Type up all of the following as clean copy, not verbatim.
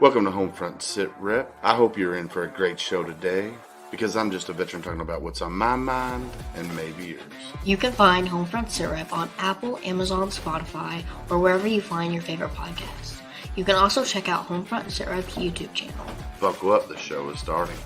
Welcome to HomeFront Sitrep. I hope you're in for a great show today because I'm just a veteran talking about what's on my mind and maybe yours. You can find HomeFront Sitrep on Apple, Amazon, Spotify, or wherever you find your favorite podcasts. You can also check out HomeFront Sitrep's YouTube channel. Buckle up, the show is starting.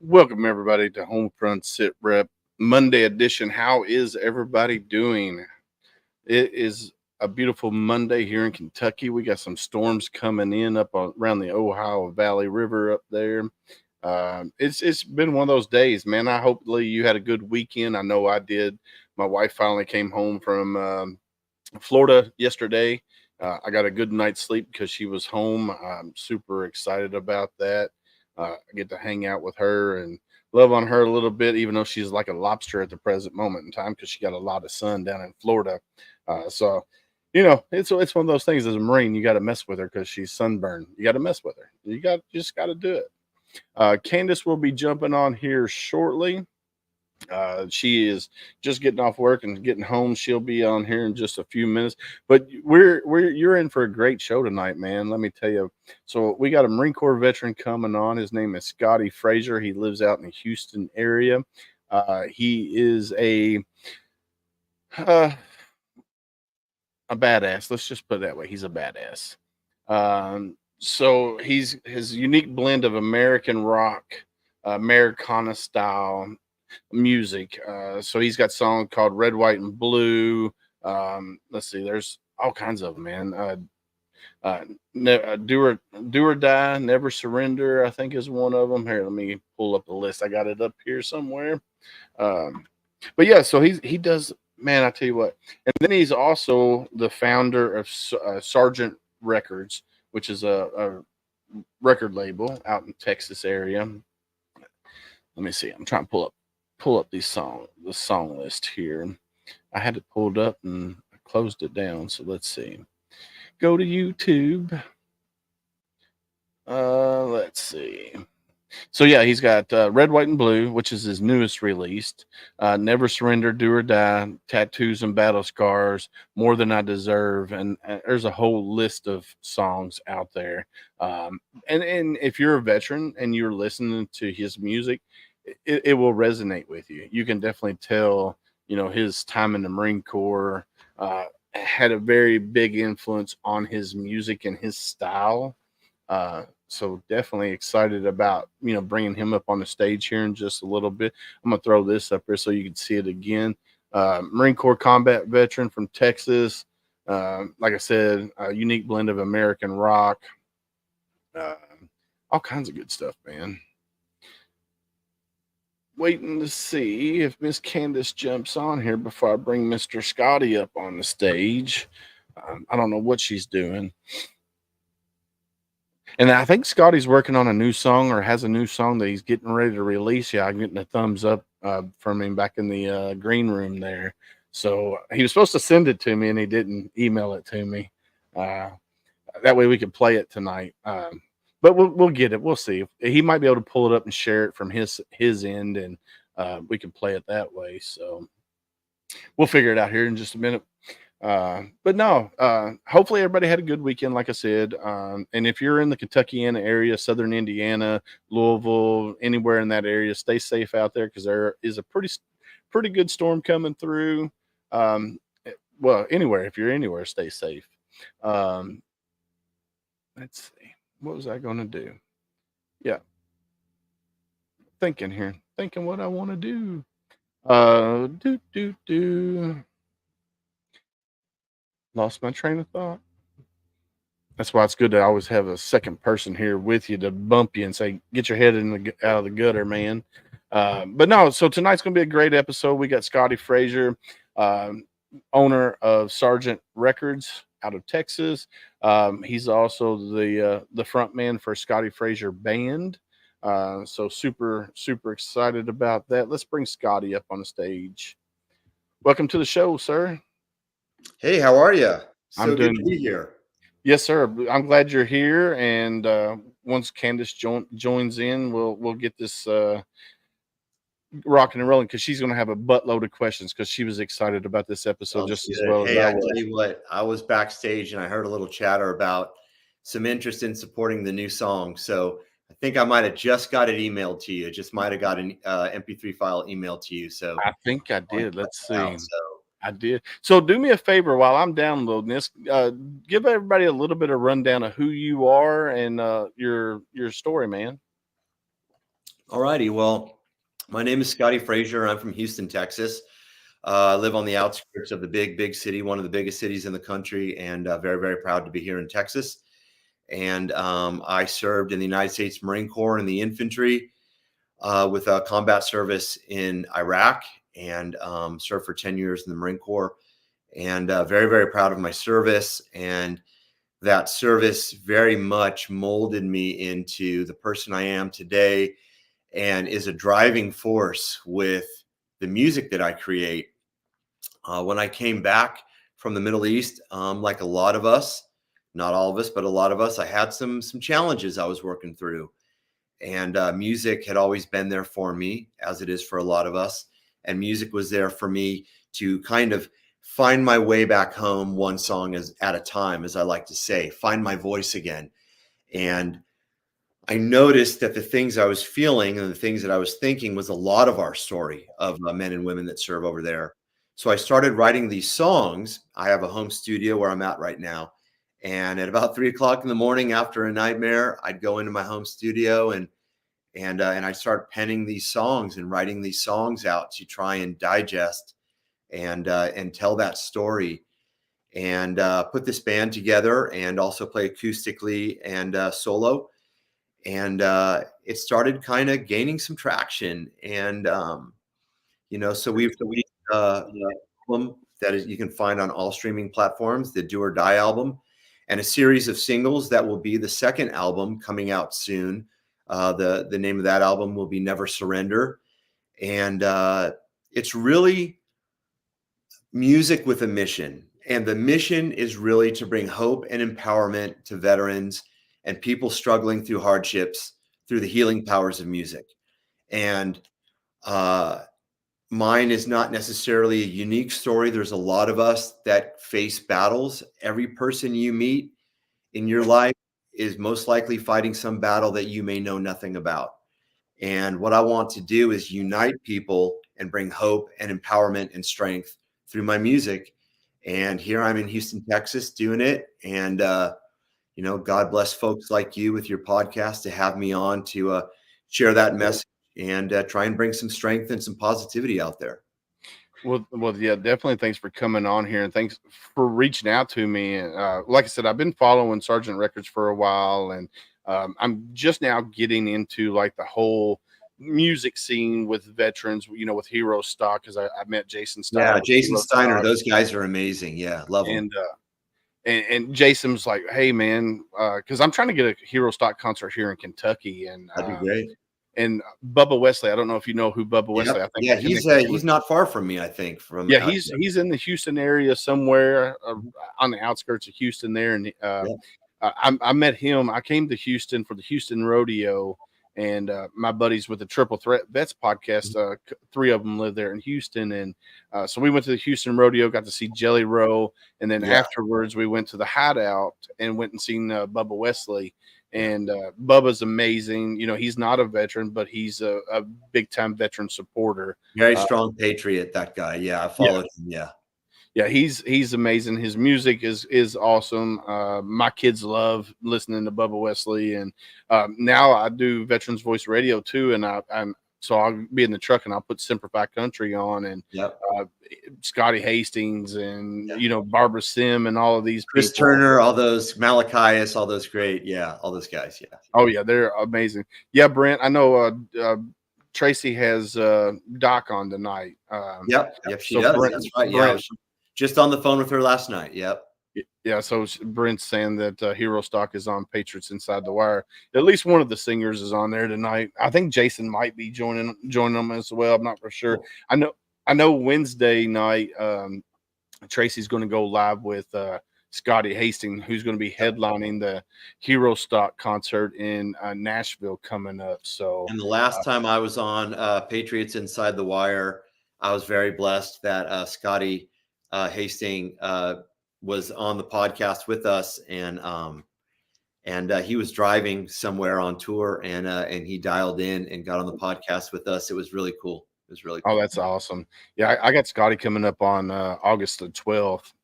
Welcome everybody to HomeFront Sitrep Monday edition. How is everybody doing? It is a beautiful Monday here in Kentucky. We got some storms coming in up around the Ohio Valley River up there. It's been one of those days, man. Hopefully you had a good weekend. I know I did. My wife finally came home from Florida yesterday. I got a good night's sleep because she was home. I'm super excited about that. I get to hang out with her and love on her a little bit, even though she's like a lobster at the present moment in time because she got a lot of sun down in Florida. So, it's one of those things as a Marine, you got to mess with her because she's sunburned. You got to mess with her. You just got to do it. Candace will be jumping on here shortly. She is just getting off work and getting home. She'll be on here in just a few minutes. But you're in for a great show tonight, man. Let me tell you. So we got a Marine Corps veteran coming on. His name is Scotti Fraser. He lives out in the Houston area. He is a badass. Let's just put it that way. He's a badass. So he's his unique blend of American rock, Americana style music. So he's got songs called Red, White, and Blue. Let's see, there's all kinds of them, man. Do or Die, Never Surrender, I think is one of them. Here, let me pull up the list. I got it up here somewhere. But yeah, so he does, man, I tell you what. And then he's also the founder of Sergeant Records, which is a record label out in Texas area. Let me see. I'm trying to pull up the song list here. I had it pulled up and I closed it down. So let's see. Go to YouTube. Let's see. So yeah, he's got Red, White, and Blue, which is his newest released. Never Surrender, Do or Die, Tattoos and Battle Scars, More Than I Deserve, and there's a whole list of songs out there. And if you're a veteran and you're listening to his music, it will resonate with you. You can definitely tell, his time in the Marine Corps had a very big influence on his music and his style. So definitely excited about, bringing him up on the stage here in just a little bit. I'm going to throw this up here so you can see it again. Marine Corps combat veteran from Texas. Like I said, a unique blend of American rock. All kinds of good stuff, man. Waiting to see if Miss Candace jumps on here before I bring Mr. Scotti up on the stage. I don't know what she's doing. And I think Scotty's working on a new song or has a new song that he's getting ready to release. Yeah, I'm getting a thumbs up from him back in the green room there. So he was supposed to send it to me and he didn't email it to me. That way we could play it tonight. But we'll get it. We'll see. He might be able to pull it up and share it from his end, and we can play it that way. So we'll figure it out here in just a minute. But no, hopefully everybody had a good weekend, like I said. And if you're in the Kentuckiana area, Southern Indiana, Louisville, anywhere in that area, stay safe out there because there is a pretty good storm coming through. well, anywhere. If you're anywhere, stay safe. Um, let's see. What was I going to do? Yeah, thinking here, thinking what I want to do. Do. Lost my train of thought. That's why it's good to always have a second person here with you to bump you and say, "Get your head out of the gutter, man." But no, so tonight's going to be a great episode. We got Scotti Fraser, um, owner of Sargent Records out of Texas. He's also the front man for Scotti Fraser Band. So super excited about that. Let's bring Scotti up on the stage. Welcome to the show, sir. Hey, how are you? I'm So good to doing. be here. Yes, sir. I'm glad you're here. And once Candace joins in, we'll get this rocking and rolling because she's going to have a buttload of questions because she was excited about this episode Sounds just as good. well as Hey, I I tell was. you what, I was backstage and I heard a little chatter about some interest in supporting the new song. So I think I might have just got it emailed to you. Just might have got an MP3 file emailed to you. So I think I wanted did. to check Let's that out. see. So I did. So do me a favor while I'm downloading this. Give everybody a little bit of rundown of who you are and your story, man. all righty. Well, my name is Scotti Fraser. I'm from Houston, Texas. I live on the outskirts of the big city, one of the biggest cities in the country, and very proud to be here in Texas. And I served in the United States Marine Corps in the infantry with a combat service in Iraq, and served for 10 years in the Marine Corps. And very proud of my service. And that service very much molded me into the person I am today, and is a driving force with the music that I create. When I came back from the Middle East, like a lot of us, not all of us, but a lot of us, I had some challenges I was working through, and music had always been there for me, as it is for a lot of us. And music was there for me to kind of find my way back home, one song at a time, as I like to say, find my voice again. And I noticed that the things I was feeling and the things that I was thinking was a lot of our story of men and women that serve over there. So I started writing these songs. I have a home studio where I'm at right now. And at about 3 o'clock in the morning after a nightmare, I'd go into my home studio and I'd start penning these songs and writing these songs out to try and digest and tell that story, and put this band together, and also play acoustically and solo. And it started kind of gaining some traction. And so we've released album that is you can find on all streaming platforms, the Do or Die album, and a series of singles that will be the second album coming out soon. The name of that album will be Never Surrender, and it's really music with a mission. And the mission is really to bring hope and empowerment to veterans and people struggling through hardships through the healing powers of music. And mine is not necessarily a unique story. There's a lot of us that face battles. Every person you meet in your life is most likely fighting some battle that you may know nothing about. And what I want to do is unite people and bring hope and empowerment and strength through my music. And here I'm in Houston, Texas, doing it. And God bless folks like you with your podcast to have me on to share that message and try and bring some strength and some positivity out there. Well, yeah, definitely. Thanks for coming on here, and thanks for reaching out to me. And like I said, I've been following Sargent Records for a while, and I'm just now getting into like the whole music scene with veterans. With Hero Stock, because I met Jason Steiner. Yeah, With Jason Hero Steiner, Stock, those guys are amazing. Yeah, love them. And Jason was like, "Hey, man," because I'm trying to get a Hero Stock concert here in Kentucky, and That'd be great. and Bubba Wesley. I don't know if you know who Bubba Wesley. I think Yeah, he's not far from me, I think. From yeah, he's in the Houston area somewhere on the outskirts of Houston there, and I met him. I came to Houston for the Houston Rodeo, and my buddies with the Triple Threat Vets podcast, three of them live there in Houston, and so we went to the Houston Rodeo, got to see Jelly Roll, and then afterwards we went to the Hideout and went and seen Bubba Wesley. And Bubba's amazing. He's not a veteran, but he's a big time veteran supporter. Very strong patriot, that guy. Yeah, I followed him. Yeah. he's amazing. His music is awesome. My kids love listening to Bubba Wesley, and now I do Veterans Voice Radio too. And so I'll be in the truck and I'll put Simplify Country on, and Yep. Scotty Hastings, and Yeah. Barbara Sim, and all of these Chris people. Turner, all those Malachias, all those great, all those guys, yeah. Oh yeah, they're amazing. Yeah, Brent, I know Tracy has Doc on tonight. Yep, she So does. Brent, That's right. Yeah, I Brent, was just on the phone with her last night. Yep. yeah. So Brent's saying that Hero Stock is on Patriots Inside the Wire. At least one of the singers is on there tonight. I think Jason might be joining them as well. I'm not for sure. Cool. I know Wednesday night Tracy's going to go live with Scotty Hastings, who's going to be headlining the Hero Stock concert in Nashville coming up. So, and the last time I was on Patriots Inside the Wire, I was very blessed that Scotty Hastings was on the podcast with us, and he was driving somewhere on tour, and he dialed in and got on the podcast with us. It was really cool. It was really cool. Oh, that's awesome. Yeah, I got Scotty coming up on August the 12th.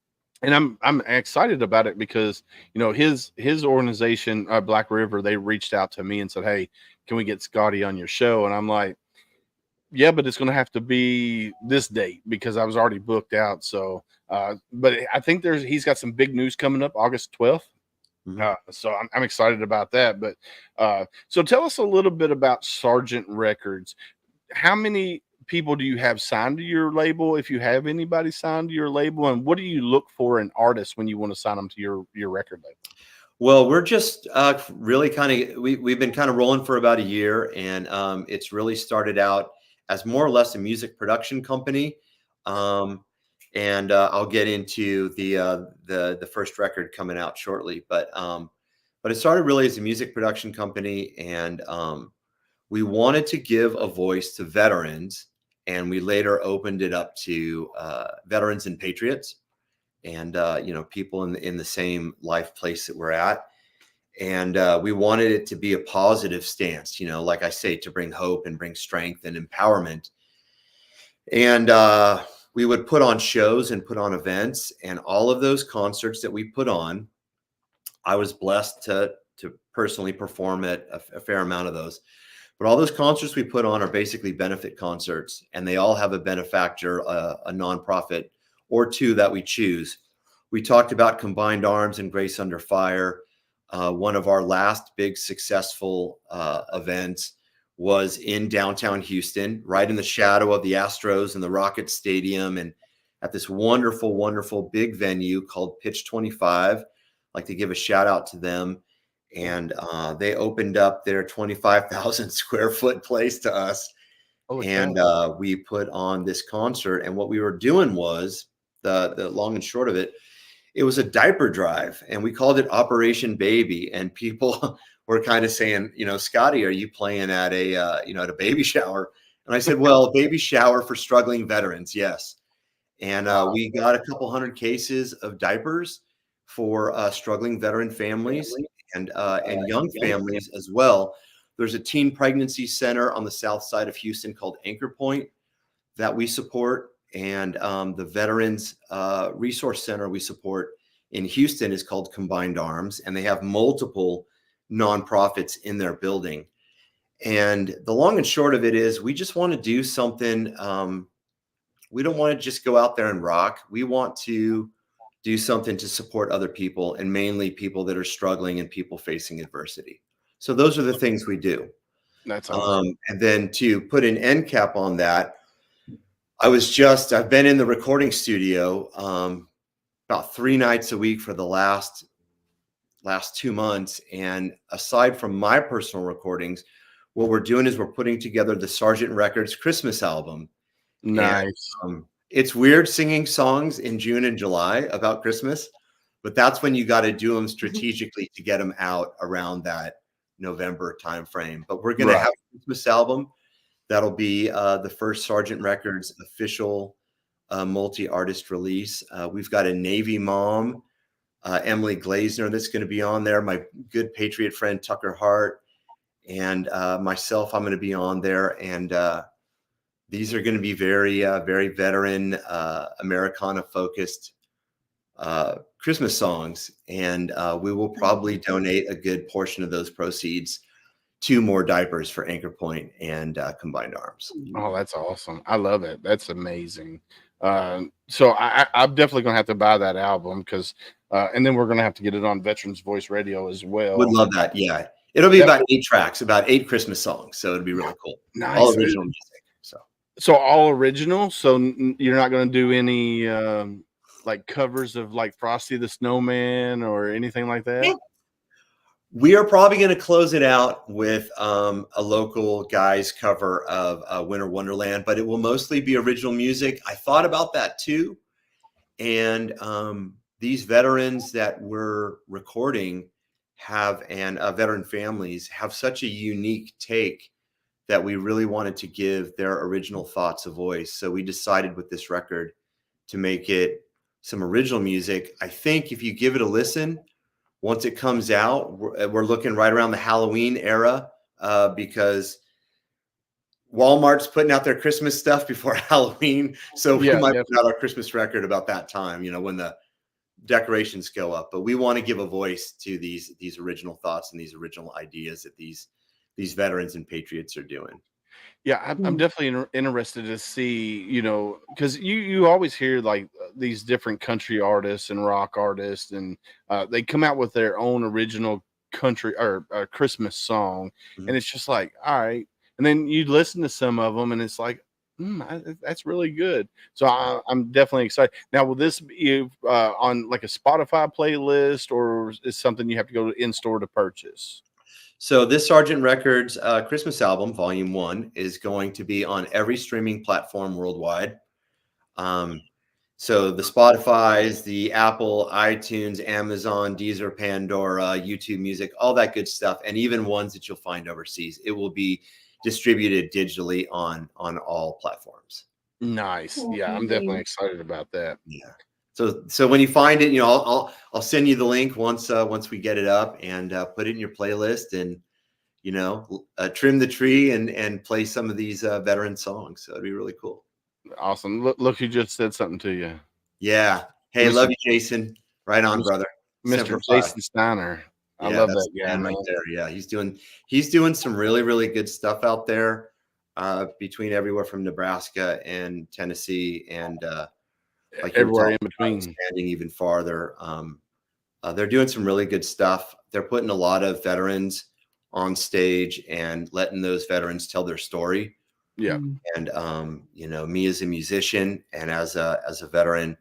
And I'm excited about it because his organization Black River, they reached out to me and said, "Hey, can we get Scotty on your show?" And I'm like, "Yeah, but it's going to have to be this date because I was already booked out." So, but I think he's got some big news coming up August 12th. So I'm excited about that. But so tell us a little bit about Sergeant Records. How many people do you have signed to your label, if you have anybody signed to your label, and what do you look for in artists when you want to sign them to your record label? Well, we're just really we've been kind of rolling for about a year, and it's really started out as more or less a music production company, and I'll get into the first record coming out shortly, but it started really as a music production company, and we wanted to give a voice to veterans, and we later opened it up to veterans and patriots, and people in the same life place that we're at. And we wanted it to be a positive stance, like I say, to bring hope and bring strength and empowerment. And we would put on shows and put on events, and all of those concerts that we put on, I was blessed to personally perform at a fair amount of those. But all those concerts we put on are basically benefit concerts, and they all have a benefactor, a nonprofit or two that we choose. We talked about Combined Arms and Grace Under Fire. One of our last big successful events was in downtown Houston, right in the shadow of the Astros and the Rockets Stadium, and at this wonderful, wonderful big venue called Pitch 25. I'd like to give a shout out to them. And they opened up their 25,000 square foot place to us. And we put on this concert. And what we were doing was, the long and short of it, it was a diaper drive, and we called it Operation Baby. And people were kind of saying, Scotty, are you playing at at a baby shower? And I said, well, baby shower for struggling veterans. Yes. And we got a couple hundred cases of diapers for struggling veteran families and young families as well. There's a teen pregnancy center on the south side of Houston called Anchor Point that we support. And the Veterans Resource Center we support in Houston is called Combined Arms, and they have multiple nonprofits in their building. And the long and short of it is, we just want to do something. We don't want to just go out there and rock. We want to do something to support other people, and mainly people that are struggling and people facing adversity. So those are the things we do. That's awesome. And then to put an end cap on that, I've been in the recording studio about 3 nights a week for the last 2 months. And aside from my personal recordings, what we're doing is we're putting together the Sergeant Records Christmas album. Nice. And, it's weird singing songs in June and July about Christmas, but that's when you got to do them strategically to get them out around that November timeframe. But we're going to have a Christmas album. That'll be the first Sergeant Records official multi-artist release. We've got a Navy mom, Emily Glazner, that's going to be on there. My good Patriot friend, Tucker Hart, and myself, I'm going to be on there. And these are going to be very, very veteran, Americana focused Christmas songs. And we will probably donate a good portion of those proceeds to more diapers for Anchor Point and Combined Arms. Oh, that's awesome. I love it. That's amazing. So I'm definitely going to have to buy that album because, and then we're going to have to get it on Veterans Voice Radio as well. Would love that. Yeah. It'll be about 8 tracks, about 8 Christmas songs. So it'll be really cool. Nice. All original music. So all original. So you're not going to do any like covers of like Frosty the Snowman or anything like that? Yeah. We are probably going to close it out with a local guy's cover of Winter Wonderland, but it will mostly be original music. I thought about that too. And these veterans that we're recording and veteran families have such a unique take that we really wanted to give their original thoughts a voice. So we decided with this record to make it some original music. I think if you give it a listen, once it comes out, we're looking right around the Halloween era because Walmart's putting out their Christmas stuff before Halloween. So we might put out our Christmas record about that time, when the decorations go up. But we want to give a voice to these original thoughts and these original ideas that these veterans and patriots are doing. Yeah, I'm definitely interested to see, because you always hear like these different country artists and rock artists, and they come out with their own original country or Christmas song, and it's just like, all right. And then you listen to some of them, and it's like, that's really good. So I'm definitely excited. Now, will this be on like a Spotify playlist, or is something you have to go to in-store to purchase? So this Sgt. Records Christmas album, Volume 1, is going to be on every streaming platform worldwide. So the Spotify's, the Apple, iTunes, Amazon, Deezer, Pandora, YouTube Music, all that good stuff, and even ones that you'll find overseas. It will be distributed digitally on all platforms. Nice. Yeah, I'm definitely excited about that. Yeah. So when you find it, I'll send you the link once we get it up, and put it in your playlist, and trim the tree and play some of these veteran songs. So it'd be really cool. Awesome. Look who just said something to you. Yeah. Hey, love you, Jason. Right on, brother. Mr. Jason Steiner. I love that guy, right there. Yeah, he's doing some really, really good stuff out there, between everywhere from Nebraska and Tennessee and like everywhere in between, expanding even farther. They're doing some really good stuff. They're putting a lot of veterans on stage and letting those veterans tell their story. Yeah. And me as a musician and as a veteran,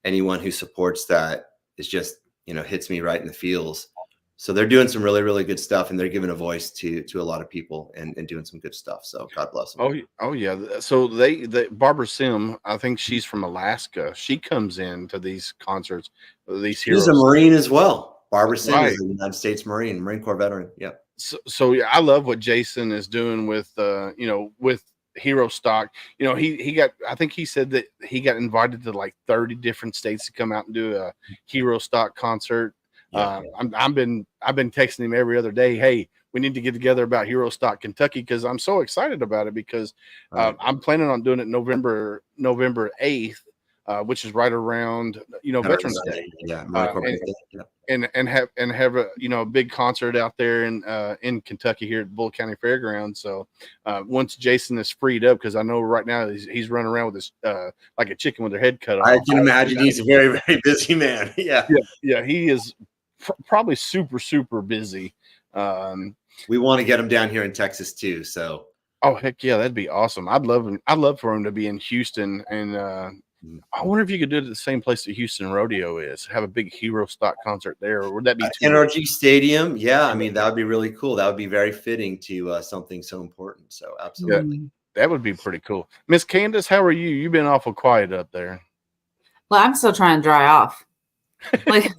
anyone who supports that is just hits me right in the feels. So they're doing some really, really good stuff, and they're giving a voice to a lot of people and doing some good stuff. So God bless them. Oh yeah. So Barbara Sim, I think she's from Alaska. She comes in to these concerts. She's a Marine as well. Barbara Sim is a United States Marine Corps veteran. Yep. So yeah, I love what Jason is doing with with Hero Stock. I think he said that he got invited to like 30 different states to come out and do a Hero Stock concert. Yeah. I've been texting him every other day. Hey, we need to get together about Hero Stock, Kentucky, because I'm so excited about it, because I'm planning on doing it November 8th, which is right around Veterans Day. Yeah. And have a big concert out there in Kentucky here at Bull County Fairgrounds. So once Jason is freed up, because I know right now he's running around with his like a chicken with their head cut off. I can imagine he's a very, very busy man. Yeah. He is probably super, super busy. We want to get him down here in Texas too. So heck yeah, that'd be awesome. I'd love for him to be in Houston, and I wonder if you could do it at the same place that Houston Rodeo is. Have a big Hero Stock concert there, or would that be NRG Stadium? Yeah, I mean that would be really cool. That would be very fitting to something so important. So absolutely, that would be pretty cool. Miss Candace, how are you? You've been awful quiet up there. Well, I'm still trying to dry off. Like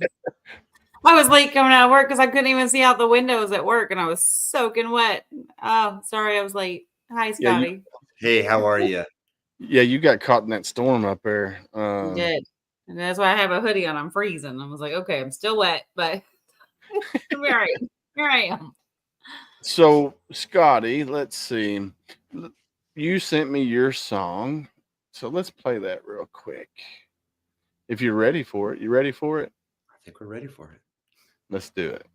I was late coming out of work because I couldn't even see out the windows at work, and I was soaking wet. Oh, sorry, I was late. Hi, Scotty. Hey, how are you? Yeah, you got caught in that storm up there. I did. And that's why I have a hoodie on. I'm freezing. I was like, okay, I'm still wet, but here I am. So, Scotty, let's see. you sent me your song, so let's play that real quick. If you're ready for it, you ready for it? I think we're ready for it. Let's do it.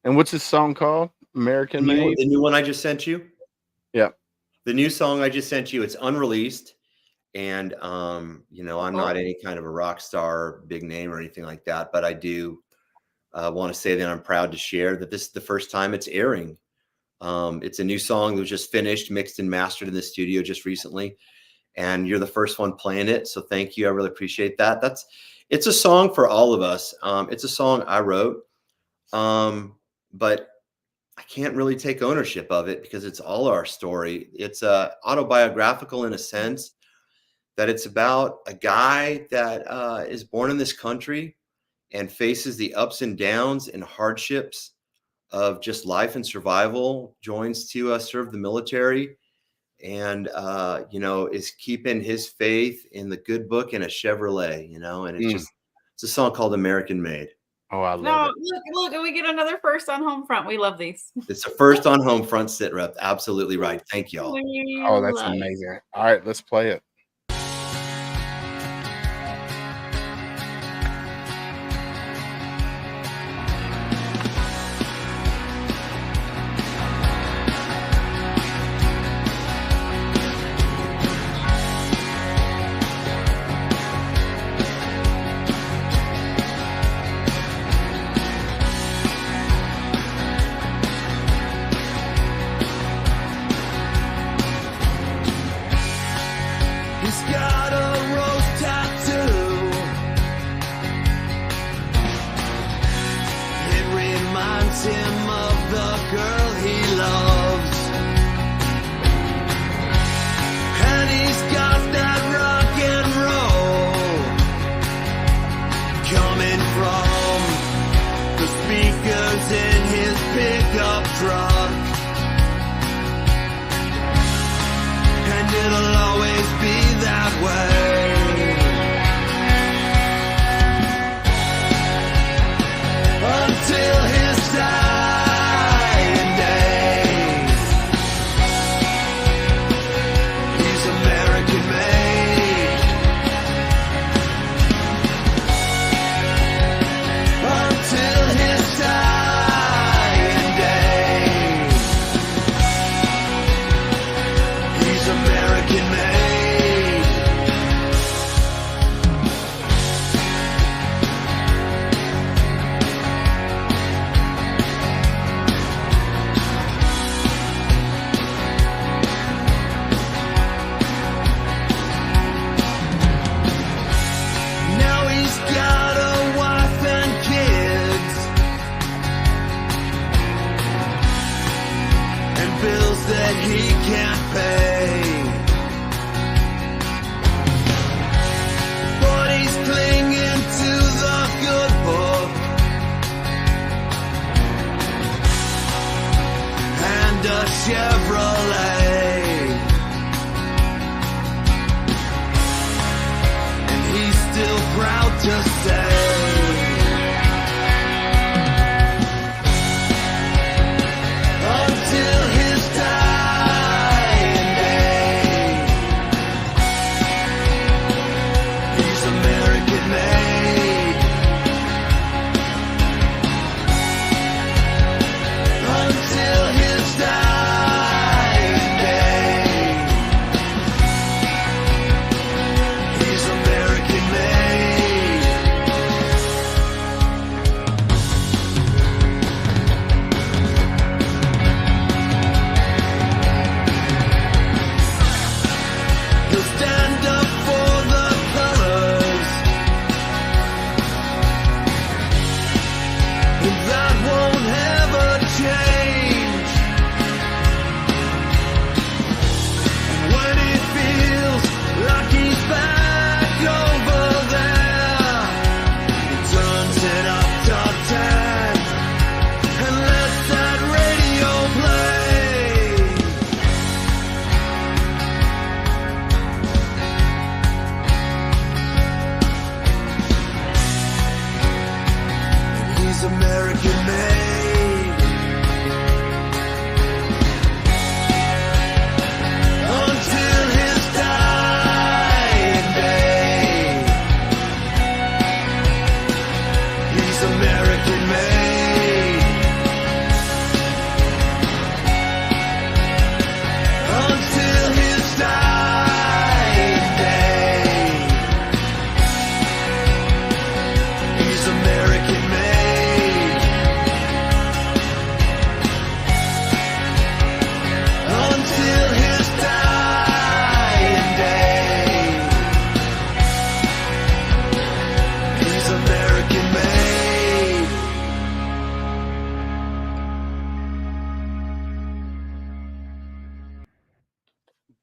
And what's this song called? American Made? The new one I just sent you? Yeah. The new song I just sent you, it's unreleased. And, you know, I'm not any kind of a rock star, big name or anything like that, but I do want to say that I'm proud to share that this is the first time it's airing. It's a new song that was just finished, mixed and mastered in the studio just recently. And you're the first one playing it. So thank you. I really appreciate that. It's a song for all of us. It's a song I wrote, but I can't really take ownership of it because it's all our story. It's autobiographical in a sense that it's about a guy that is born in this country and faces the ups and downs and hardships of just life and survival, joins to serve the military, and you know, is keeping his faith in the good book in a Chevrolet, you know, and it's a song called American Made. Oh, I love it. Look, and we get another first on Homefront. We love these. It's the first on Homefront Sitrep. Absolutely right. Thank y'all. Oh, that's amazing. All right, let's play it. He's got a rose tattoo. It reminds him of the girl he loves. And he's got that rock and roll coming from the speakers in his pickup truck. And it'll always be that way until his dying days. He's American made until his dying days. He's American made. Now he's got a wife and kids and bills that he can't pay. But he's clinging to the good book and a Chevrolet. And he's still proud to say until his dying day, he's American made until his dying day. He's American made.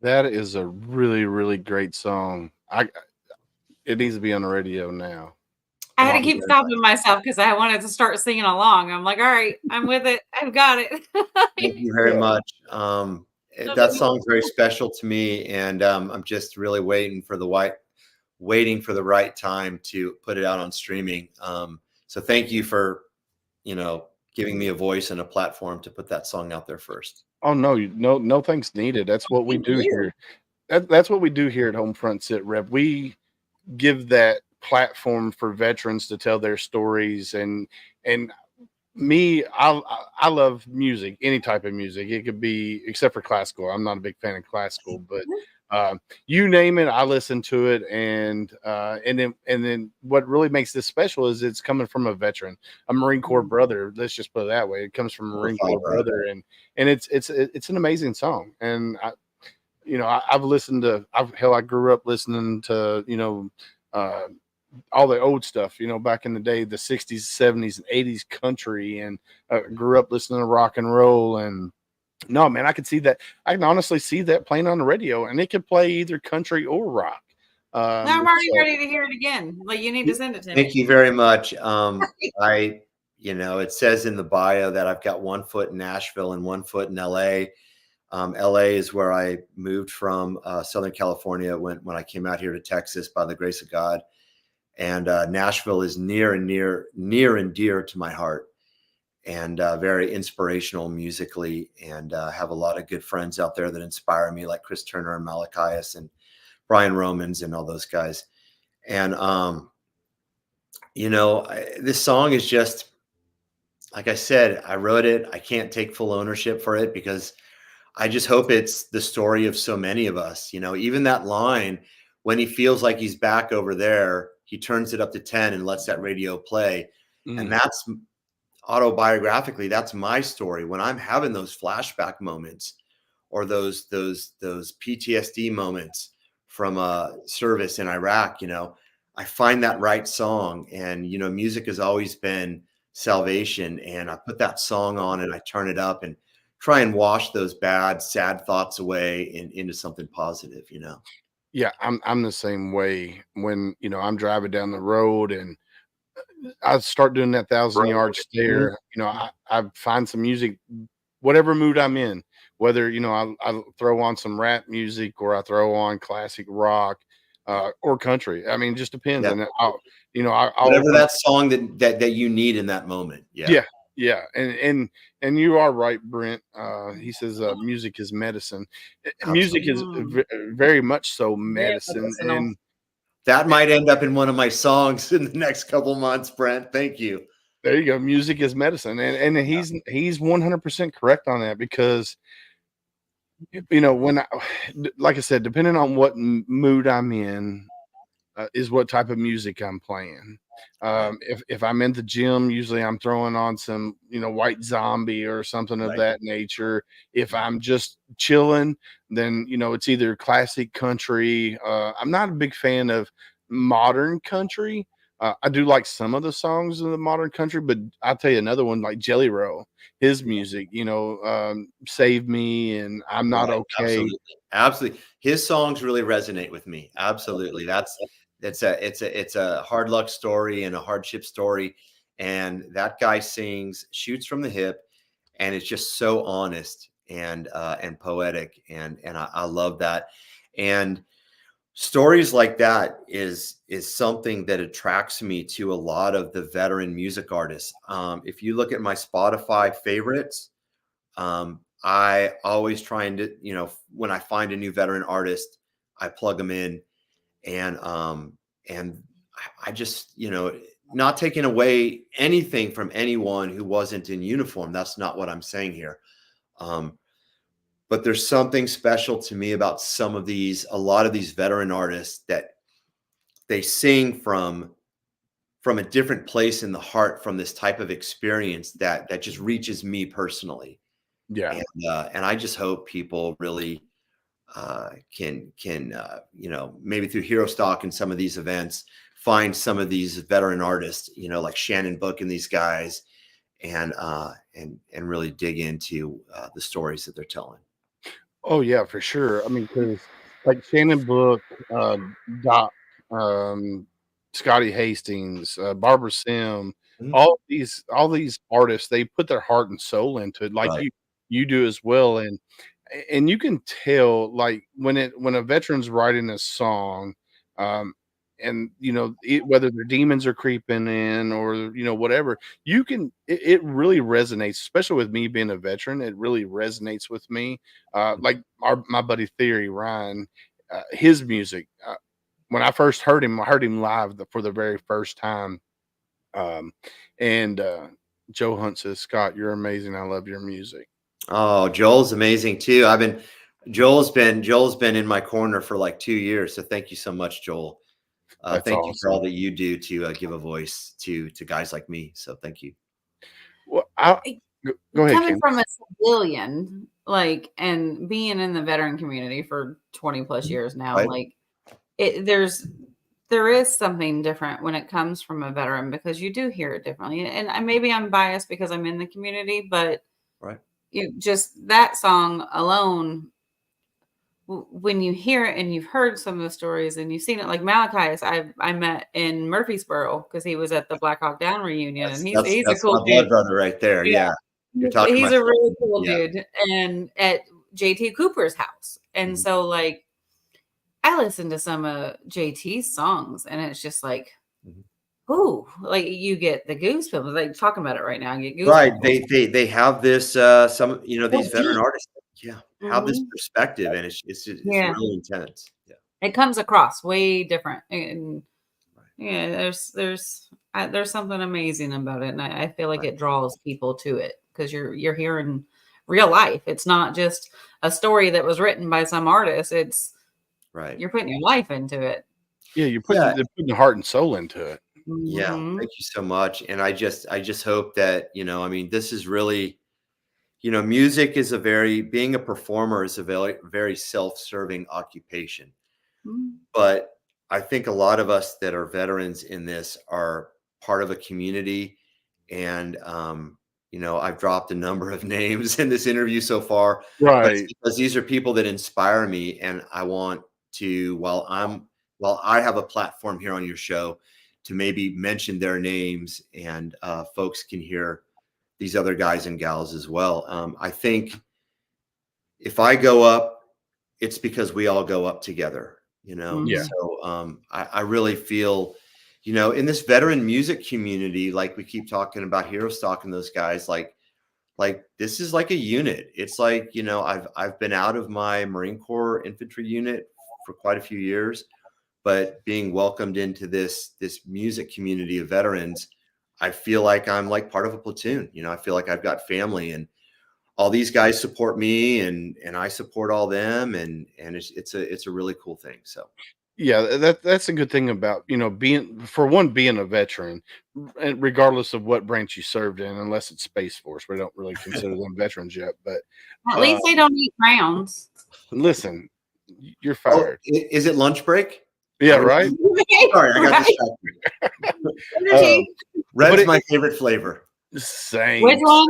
That is a really, really great song. It needs to be on the radio now. I had to Thank you keep very stopping myself because I wanted to start singing along. I'm like, all right, I'm with it. I've got it. Thank you very Yeah. much. That song's very special to me, and I'm just really waiting for the right time to put it out on streaming. So thank you for, giving me a voice and a platform to put that song out there first. Oh no, no thanks needed. That's what we Thank do you. here. That's what we do here at Homefront Sit Rep. We give that platform for veterans to tell their stories, and me, I love music, any type of music. It could be, except for classical. I'm not a big fan of classical, but uh, you name it, I listen to it. And then what really makes this special is it's coming from a veteran, a Marine Corps brother. Let's just put it that way. It comes from a Marine Corps brother, and it's an amazing song. And I've listened to, I grew up listening to uh, all the old stuff, back in the day, the 60s, 70s, and 80s country, and grew up listening to rock and roll. And no, man, I can honestly see that playing on the radio, and it could play either country or rock. I'm already So ready to hear it again. Like, you need to send it to me. thank you very much. It says in the bio that I've got one foot in Nashville and one foot in LA. LA is where I moved from, Southern California when I came out here to Texas by the grace of God. And Nashville is near and dear to my heart, and very inspirational musically, and have a lot of good friends out there that inspire me, like Chris Turner and Malachias and Brian Romans and all those guys. And this song is just, like I said, I wrote it. I can't take full ownership for it because I just hope it's the story of so many of us. Even that line, when he feels like he's back over there, he turns it up to 10 and lets that radio play. And that's autobiographically, that's my story. When I'm having those flashback moments or those PTSD moments from a service in Iraq, I find that right song. And, music has always been salvation. And I put that song on and I turn it up and try and wash those bad, sad thoughts away into something positive, Yeah, I'm the same way. When I'm driving down the road and I start doing that 1,000-yard stare, I find some music, whatever mood I'm in, whether I throw on some rap music or I throw on classic rock or country. I mean, it just depends. Yeah. And I'll Whatever that song that you need in that moment. yeah. Yeah, and you are right, Brent. He says music is medicine. Music is very much so medicine, medicinal. and that might end up in one of my songs in the next couple months, Brent. Thank you. there you go. Music is medicine, and he's 100% correct on that, because like I said, depending on what mood I'm in, is what type of music I'm playing. If I'm in the gym, usually I'm throwing on some, White Zombie or something of that nature. If I'm just chilling, then, it's either classic country. I'm not a big fan of modern country. I do like some of the songs in the modern country, but I'll tell you another one, like Jelly Roll, his music, Save Me and I'm Not Okay. Absolutely. His songs really resonate with me. Absolutely. It's a hard luck story and a hardship story. And that guy shoots from the hip, and it's just so honest and poetic. And I love that. And stories like that is something that attracts me to a lot of the veteran music artists. If you look at my Spotify favorites, I always trying to, when I find a new veteran artist, I plug them in, and I just, not taking away anything from anyone who wasn't in uniform. That's not what I'm saying here. But there's something special to me about a lot of these veteran artists, that they sing from a different place in the heart, from this type of experience that just reaches me personally. Yeah. And I just hope people really can maybe through Hero Stock and some of these events, find some of these veteran artists, like Shannon Book and these guys, and really dig into the stories that they're telling. Oh yeah, for sure. I mean, because like Shannon Book, Doc, um, Scotty Hastings, Barbara Sim, Mhm. all these artists, they put their heart and soul into it, like Right. you do as well, and you can tell like when a veteran's writing a song, um, and whether their demons are creeping in or whatever, it really resonates, especially with me being a veteran. It really resonates with me. Like my buddy Theory Ryan, his music. When I first heard him, I heard him live for the very first time. Um, and Joe Hunt says, "Scott, you're amazing. I love your music." Oh, Joel's amazing too. Joel's been in my corner for like 2 years. So thank you so much, Joel. That's Thank you for all awesome. that you do to give a voice to guys like me. So thank you. Well, Like, go ahead, coming Ken. from a civilian, like, and being in the veteran community for 20 plus years now, Right. like, there is something different when it comes from a veteran because you do hear it differently. And maybe I'm biased because I'm in the community, but Right. just that song alone, when you hear it and you've heard some of the stories and you've seen it, like Malachi's, I met in Murfreesboro because he was at the Black Hawk Down reunion, and he's a That's cool my blood dude. brother right there. Yeah, Yeah. You're talking my he's a really cool yeah. dude, and at JT Cooper's house, and Mhm. so like I listened to some of JT's songs, and it's just like, Mhm. ooh, like you get the goosebumps. Like talking about it right now, you get Right. goosebumps. They have this some these So veteran deep. artists, yeah, have this Mhm. perspective, and it's Yeah, really intense. Yeah. it comes across way different, and Right. yeah, there's something amazing about it, and I feel like Right. it draws people to it because you're hearing real life. It's not just a story that was written by some artist. It's Right. you're putting your life into it. Yeah, you're Yeah. putting your heart and soul into it. Yeah. Mhm. Thank you so much. And I just hope that, I mean, this is really, music is being a performer is a very, very self-serving occupation. Mm. But I think a lot of us that are veterans in this are part of a community. And, I've dropped a number of names in this interview so far, but it's Right. because these are people that inspire me. And I want to, while I have a platform here on your show, to maybe mention their names and folks can hear these other guys and gals as well. I think if I go up, it's because we all go up together, Yeah. Mhm. So I really feel, in this veteran music community, like we keep talking about Hero Stock and those guys, like this is like a unit. It's like, I've been out of my Marine Corps infantry unit for quite a few years, but being welcomed into this music community of veterans, I feel like I'm like part of a platoon. I feel like I've got family, and all these guys support me, and I support all them, and it's a really cool thing. So Yeah, that's a good thing about, being a veteran, and regardless of what branch you served in, unless it's Space Force. We don't really consider them veterans yet, but At uh, least they don't eat crowns. listen, you're oh, fired. is it lunch break? Yeah, Are we right. sorry, I got Right. distracted. Um, Energy. but Red's my favorite flavor. Which same, one?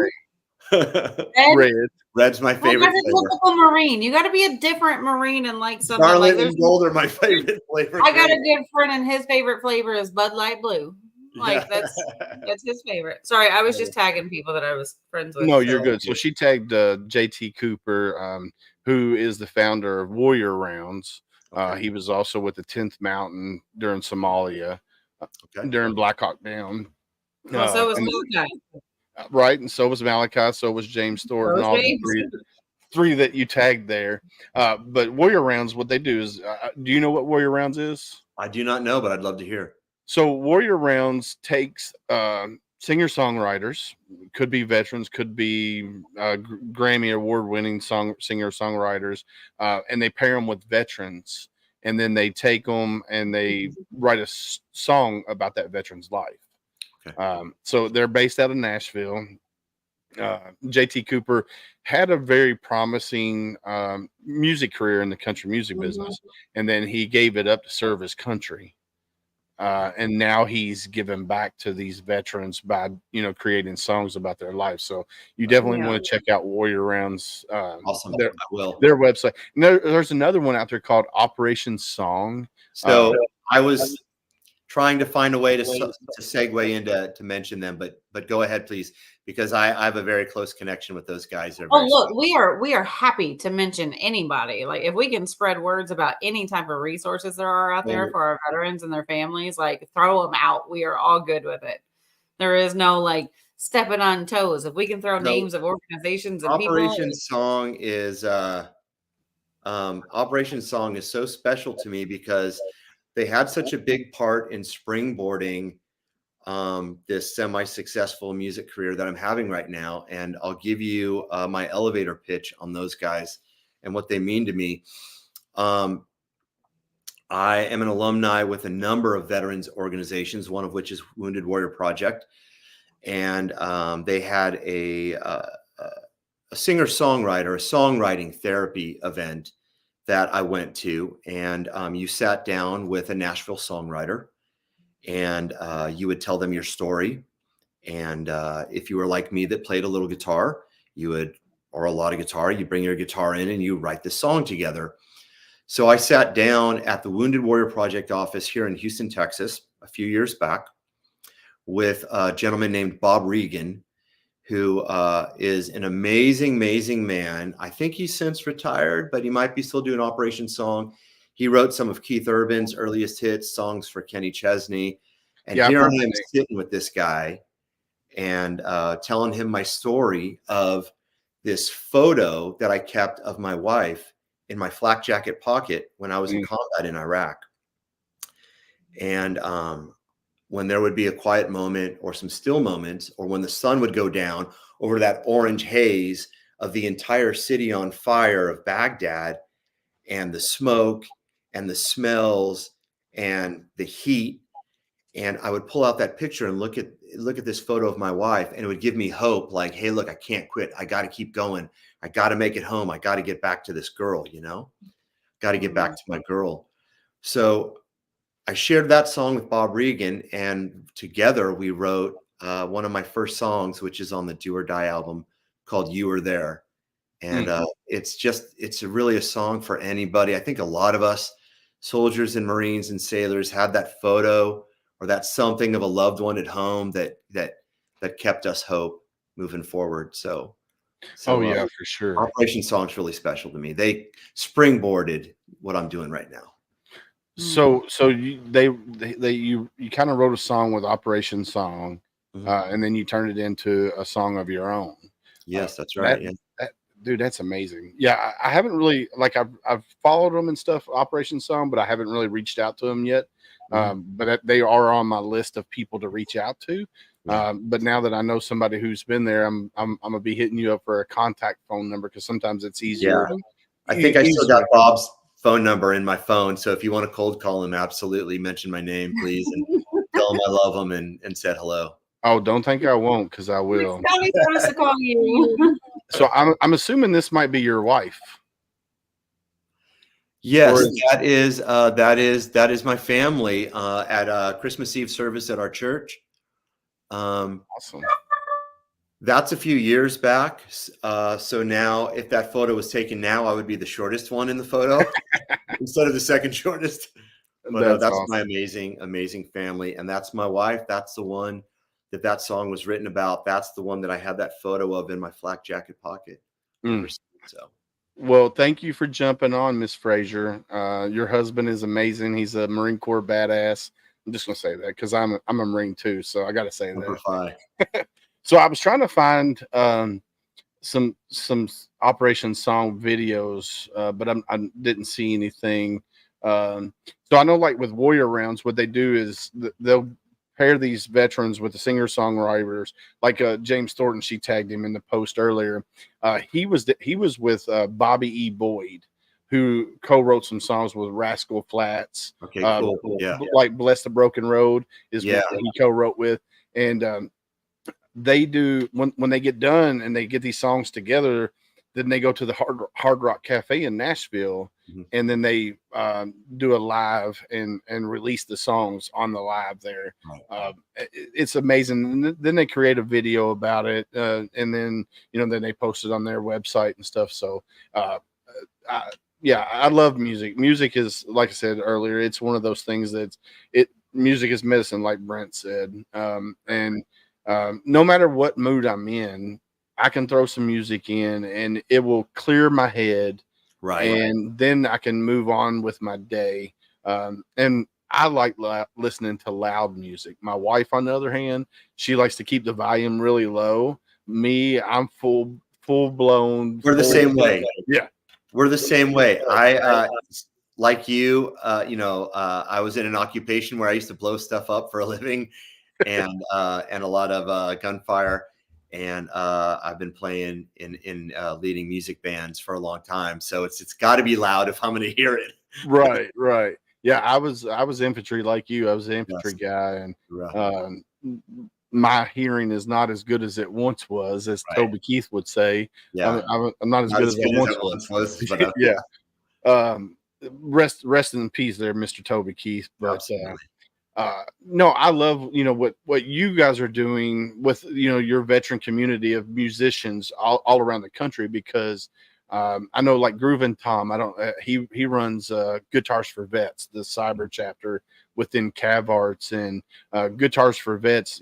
Ed? red. Red's my Well, favorite that's a flavor. typical Marine. You got to be a different Marine and like something like Scarlet there's. and gold are my favorite flavor. I got Great. a good friend, and his favorite flavor is Bud Light Blue. Yeah. Like that's his favorite. Sorry, I was just tagging people that I was friends with. No, you're So good. So she tagged JT Cooper, who is the founder of Warrior Rounds. Okay. He was also with the 10th Mountain during Somalia, Okay. during Black Hawk Down. well, so was And Malachi. right, and so was Malachi, so was James So Thornton, was all the James. three that you tagged there. But Warrior Rounds, what they do is, do you know what Warrior Rounds is? I do not know, but I'd love to hear. So Warrior Rounds takes singer songwriters, could be veterans, could be Grammy award winning singer songwriters, and they pair them with veterans, and then they take them and they write a song about that veteran's life. Okay. So they're based out of Nashville. JT Cooper had a very promising music career in the country music business, and then he gave it up to serve his country. and now he's giving back to these veterans by creating songs about their life. So you definitely want to check out Warrior Rounds. Awesome. their, I will. their website. And there's another one out there called Operation Song. So I was trying to find a way to segue into to mention them, but go ahead, please, because I have a very close connection with those guys. Oh, look, we are happy to mention anybody. Like, if we can spread words about any type of resources there are out there for our veterans and their families, like, throw them out. We are all good with it. There is no like stepping on toes. If we can throw names of organizations and Operation Song is Operation Song is so special to me because they had such a big part in springboarding this semi-successful music career that I'm having right now. And I'll give you my elevator pitch on those guys and what they mean to me. I am an alumni with a number of veterans organizations, one of which is Wounded Warrior Project. And they had a singer-songwriter, a songwriting therapy event that I went to, and you sat down with a Nashville songwriter, and you would tell them your story. And if you were like me that played a little guitar, or a lot of guitar, you bring your guitar in and you write this song together. So I sat down at the Wounded Warrior Project office here in Houston, Texas, a few years back with a gentleman named Bob Regan, who is an amazing, amazing man. I think he's since retired, but he might be still doing Operation Song. He wrote some of Keith Urban's earliest hits, songs for Kenny Chesney. And here I am sitting with this guy and telling him my story of this photo that I kept of my wife in my flak jacket pocket when I was in combat in Iraq. And when there would be a quiet moment or some still moments, or when the sun would go down over that orange haze of the entire city on fire of Baghdad, and the smoke and the smells and the heat, and I would pull out that picture and look at this photo of my wife, and it would give me hope, like, hey, look, I can't quit. I got to keep going. I got to make it home. I got to get back to this girl, got to get back to my girl. So I shared that song with Bob Regan, and together we wrote one of my first songs, which is on the Do or Die album, called You Were There. And it's really a song for anybody. I think a lot of us soldiers and Marines and sailors had that photo or that something of a loved one at home that kept us hope moving forward. So yeah, for sure. Operation Song's really special to me. They springboarded what I'm doing right now. So you kind of wrote a song with Operation Song, and then you turned it into a song of your own. Yes, that's right. Dude, that's amazing. Yeah, I haven't really, like, I've followed them and stuff, Operation Song, but I haven't really reached out to them yet. But they are on my list of people to reach out to. But now that I know somebody who's been there, I'm gonna be hitting you up for a contact phone number, because sometimes it's easier. Yeah. I think I still got Bob's phone number in my phone. So if you want to cold call him, absolutely mention my name, please, and tell him I love him and said hello. Oh, don't think I won't, because I will. Scotty told us to call you. So I'm assuming this might be your wife. Yes, that is my family at a Christmas Eve service at our church. Awesome. That's a few years back. So now, if that photo was taken now, I would be the shortest one in the photo instead of the second shortest. But that's awesome. My amazing family, and that's my wife. That's the one that song was written about. That's the one that I had that photo of in my flak jacket pocket. So. Well, thank you for jumping on, Miss Fraser. Your husband is amazing. He's a Marine Corps badass. I'm just gonna say that because I'm a Marine too, so I got to say that. So I was trying to find some Operation Song videos, but I didn't see anything. So I know, like with Warrior Rounds, what they do is they'll pair these veterans with the singer-songwriters, like James Thornton. She tagged him in the post earlier. He was with Bobby E. Boyd, who co-wrote some songs with Rascal Flatts. Okay, cool. Yeah. Like "Bless the Broken Road" is what he co-wrote with, and they do when they get done and they get these songs together. then they go to the Hard Rock Cafe in Nashville, Mhm. and then they do a live and release the songs on the live there. Right. It's amazing. And then they create a video about it, and then then they post it on their website and stuff. So, I, yeah, I love music. Music is, like I said earlier, it's one of those things that music is medicine, like Brent said. And no matter what mood I'm in, I can throw some music in and it will clear my head, Right. and then I can move on with my day. And I like listening to loud music. My wife, on the other hand, she likes to keep the volume really low. Me, I'm full blown. We're the same way. Yeah. We're the same way. I like you. I was in an occupation where I used to blow stuff up for a living, and a lot of gunfire. And I've been playing in leading music bands for a long time, so it's got to be loud if I'm going to hear it. Right. Yeah, I was infantry like you. I was an infantry guy, and Right. my hearing is not as good as it once was, as Right. Toby Keith would say. Yeah. I'm not as good as I once was. but Yeah. Rest in peace there, Mr. Toby Keith. But absolutely. no, I love what you guys are doing with your veteran community of musicians all around the country, because I know, like Groove and Tom, I don't he runs Guitars for Vets, the cyber chapter within Cav Arts, and Guitars for Vets.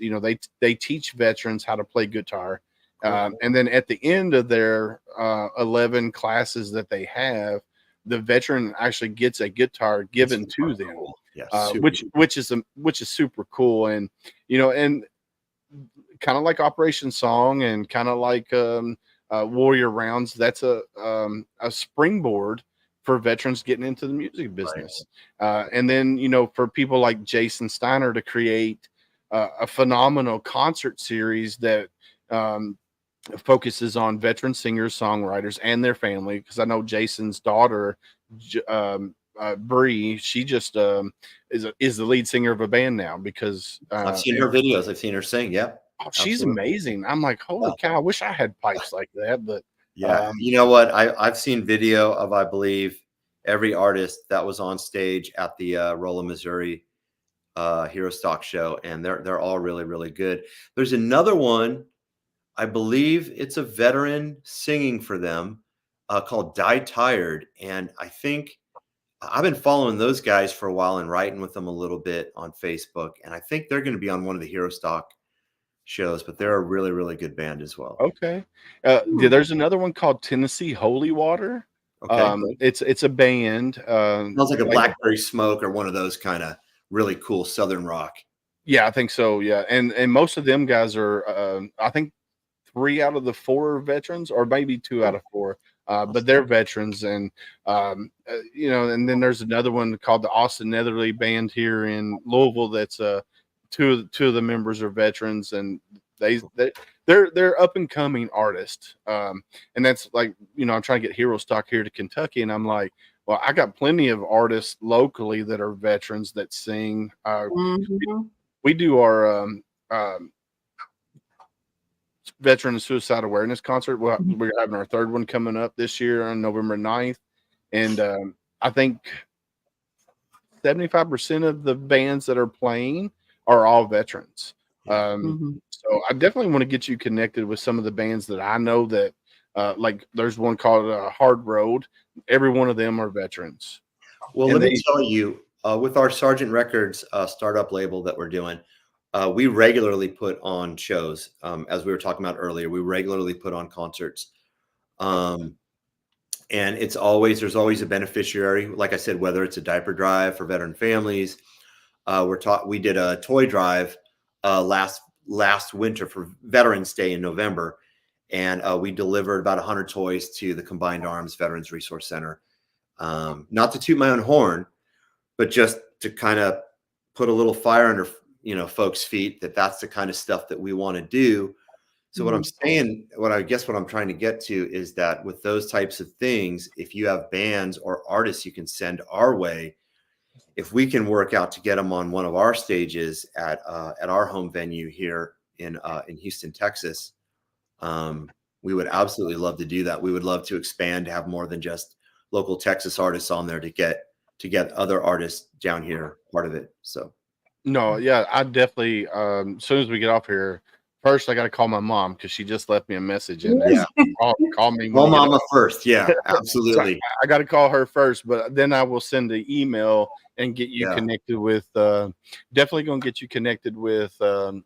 They teach veterans how to play guitar, and then at the end of their 11 classes that they have, the veteran actually gets a guitar given to them. Cool. Yes, which is super cool. And and kind of like Operation Song, and kind of like Warrior Rounds, that's a springboard for veterans getting into the music business. And then for people like Jason Steiner to create a phenomenal concert series that focuses on veteran singers, songwriters, and their family, because I know Jason's daughter, Bree, she just is the lead singer of a band now, because I've seen her videos. I've seen her sing. Yeah. She's Absolutely. amazing. I'm like, holy cow, I wish I had pipes like that. But yeah, you know what? I've seen video of, I believe, every artist that was on stage at the Rolla, Missouri Hero Stock show, and they're all really, really good. There's another one, I believe it's a veteran singing for them, called Die Tired, and I think I've been following those guys for a while and writing with them a little bit on Facebook, and I think they're going to be on one of the Hero Stock shows, but they're a really, really good band as well. okay, there's another one called Tennessee Holy Water. Okay. It's a band. Sounds like a Blackberry Smoke or one of those kind of really cool Southern rock. Yeah, I think so. Yeah, and most of them guys are, I think, 3 out of the 4 are veterans, or maybe 2 out of 4. But they're veterans, and and then there's another one called the Austin Netherly Band here in Louisville. That's two of the members are veterans, and they're up and coming artists. And that's like, I'm trying to get Hero Stock here to Kentucky, and I'm like, well, I got plenty of artists locally that are veterans that sing. We do our veteran suicide awareness concert. We're having our 3rd one coming up this year on November 9th. And I think 75% of the bands that are playing are all veterans. So I definitely want to get you connected with some of the bands that I know that, like there's one called Hard Road. Every one of them are veterans. Well, let me tell you, with our Sergeant Records startup label that we're doing, we regularly put on shows. As we were talking about earlier, we regularly put on concerts. And there's always a beneficiary. Like I said, whether it's a diaper drive for veteran families, we did a toy drive last winter for Veterans Day in November, and we delivered about 100 toys to the Combined Arms Veterans Resource Center. Not to toot my own horn, but just to kind of put a little fire under folks' feet, that's the kind of stuff that we want to do. So what I'm saying, what I'm trying to get to is that with those types of things, if you have bands or artists you can send our way, if we can work out to get them on one of our stages at our home venue here in Houston, Texas, we would absolutely love to do that. We would love to expand, to have more than just local Texas artists on there, to get other artists down here part of it. So No, yeah, I definitely. As soon as we get off here, first I got to call my mom because she just left me a message and call me. Well, when you get mama off. first. Yeah, So absolutely. I got to call her first, but then I will send the email and get you connected with. Definitely going to get you connected with Hard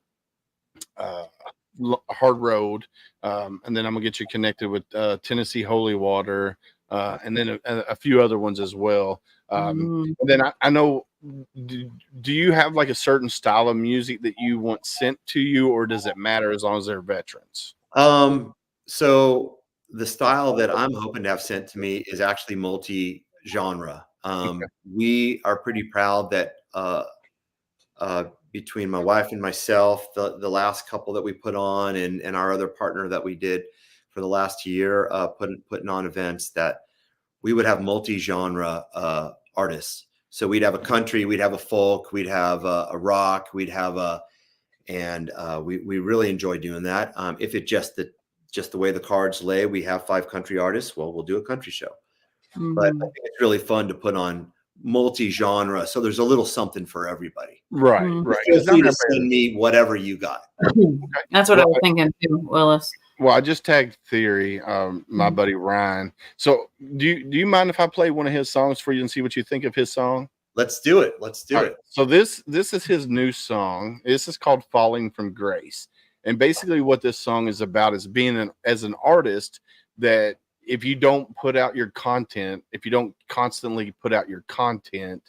Road, and then I'm gonna get you connected with Tennessee Holy Water, and then a few other ones as well. And then I know. Do you have like a certain style of music that you want sent to you, or does it matter as long as they're veterans? So the style that I'm hoping to have sent to me is actually multi-genre. We are pretty proud that between my wife and myself, the last couple that we put on, and our other partner that we did for the last year, putting on events, that we would have multi-genre artists. So we'd have a country, we'd have a folk, we'd have a rock, we'd have we really enjoy doing that. If it just the way the cards lay, we have 5 country artists, well, we'll do a country show. But I think it's really fun to put on multi-genre, so there's a little something for everybody. Right. Feel free to send me whatever you got. That's what I was thinking too, Willis. Well, I just tagged Theory, my buddy Ryan. So do you mind if I play one of his songs for you and see what you think of his song? Let's do it. So this is his new song. This is called Falling from Grace. And basically what this song is about is being as an artist, that if you don't put out your content, if you don't constantly put out your content,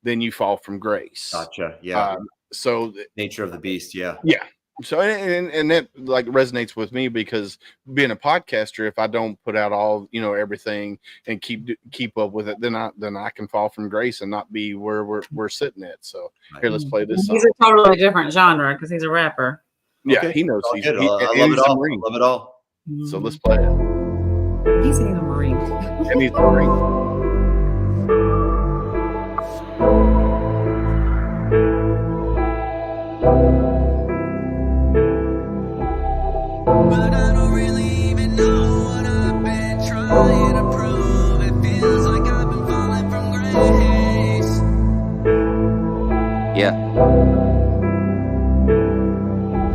then you fall from grace. Gotcha. Yeah. So nature of the beast. Yeah. Yeah. So and that like resonates with me, because being a podcaster, if I don't put out all, everything and keep up with it, then I can fall from grace and not be where we're sitting at. So here, let's play this song. He's a totally different genre because he's a rapper. Yeah, Okay. he knows. I love it all. I love it all. So let's play it. He's a Marine. And he's a Marine. But I don't really even know what I've been trying to prove. It feels like I've been falling from grace. Yeah.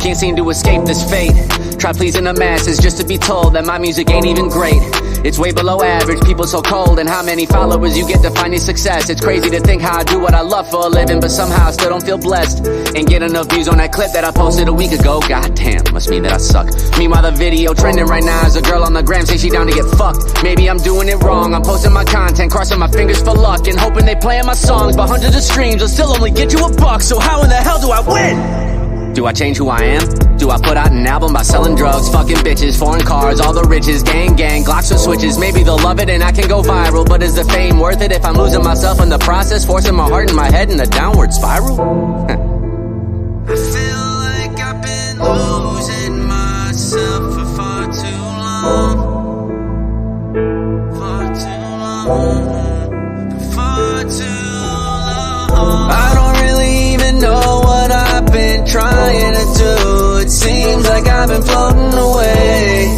Can't seem to escape this fate. Try pleasing the masses just to be told that my music ain't even great. It's way below average, people so cold, and how many followers you get to find your success. It's crazy to think how I do what I love for a living, but somehow I still don't feel blessed. Ain't get enough views on that clip that I posted a week ago. Goddamn, must mean that I suck. Meanwhile, the video trending right now is a girl on the gram say she down to get fucked. Maybe I'm doing it wrong, I'm posting my content, crossing my fingers for luck, and hoping they playing my songs, but hundreds of streams will still only get you $1. So how in the hell do I win? Do I change who I am? Do I put out an album by selling drugs, fucking bitches, foreign cars, all the riches, gang, Glocks or switches? Maybe they'll love it and I can go viral, but is the fame worth it if I'm losing myself in the process, forcing my heart and my head in a downward spiral? I feel like I've been losing myself for far too long. Far too long. I don't really even know what I've been trying to do. It seems like I've been floating away.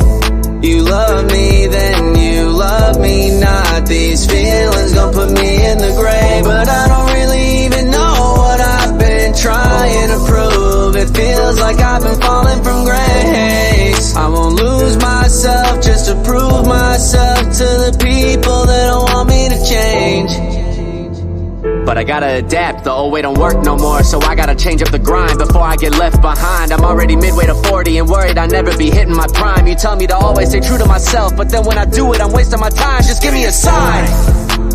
You love me, then you love me not. These feelings gon' put me in the grave, but I don't really even know what I've been trying to prove. It feels like I've been falling from grace. I won't lose myself just to prove myself to the people that don't want me to change. But I gotta adapt, the old way don't work no more, so I gotta change up the grind before I get left behind. I'm already midway to 40 and worried I'll never be hitting my prime. You tell me to always stay true to myself, but then when I do it, I'm wasting my time. Just give me a sign.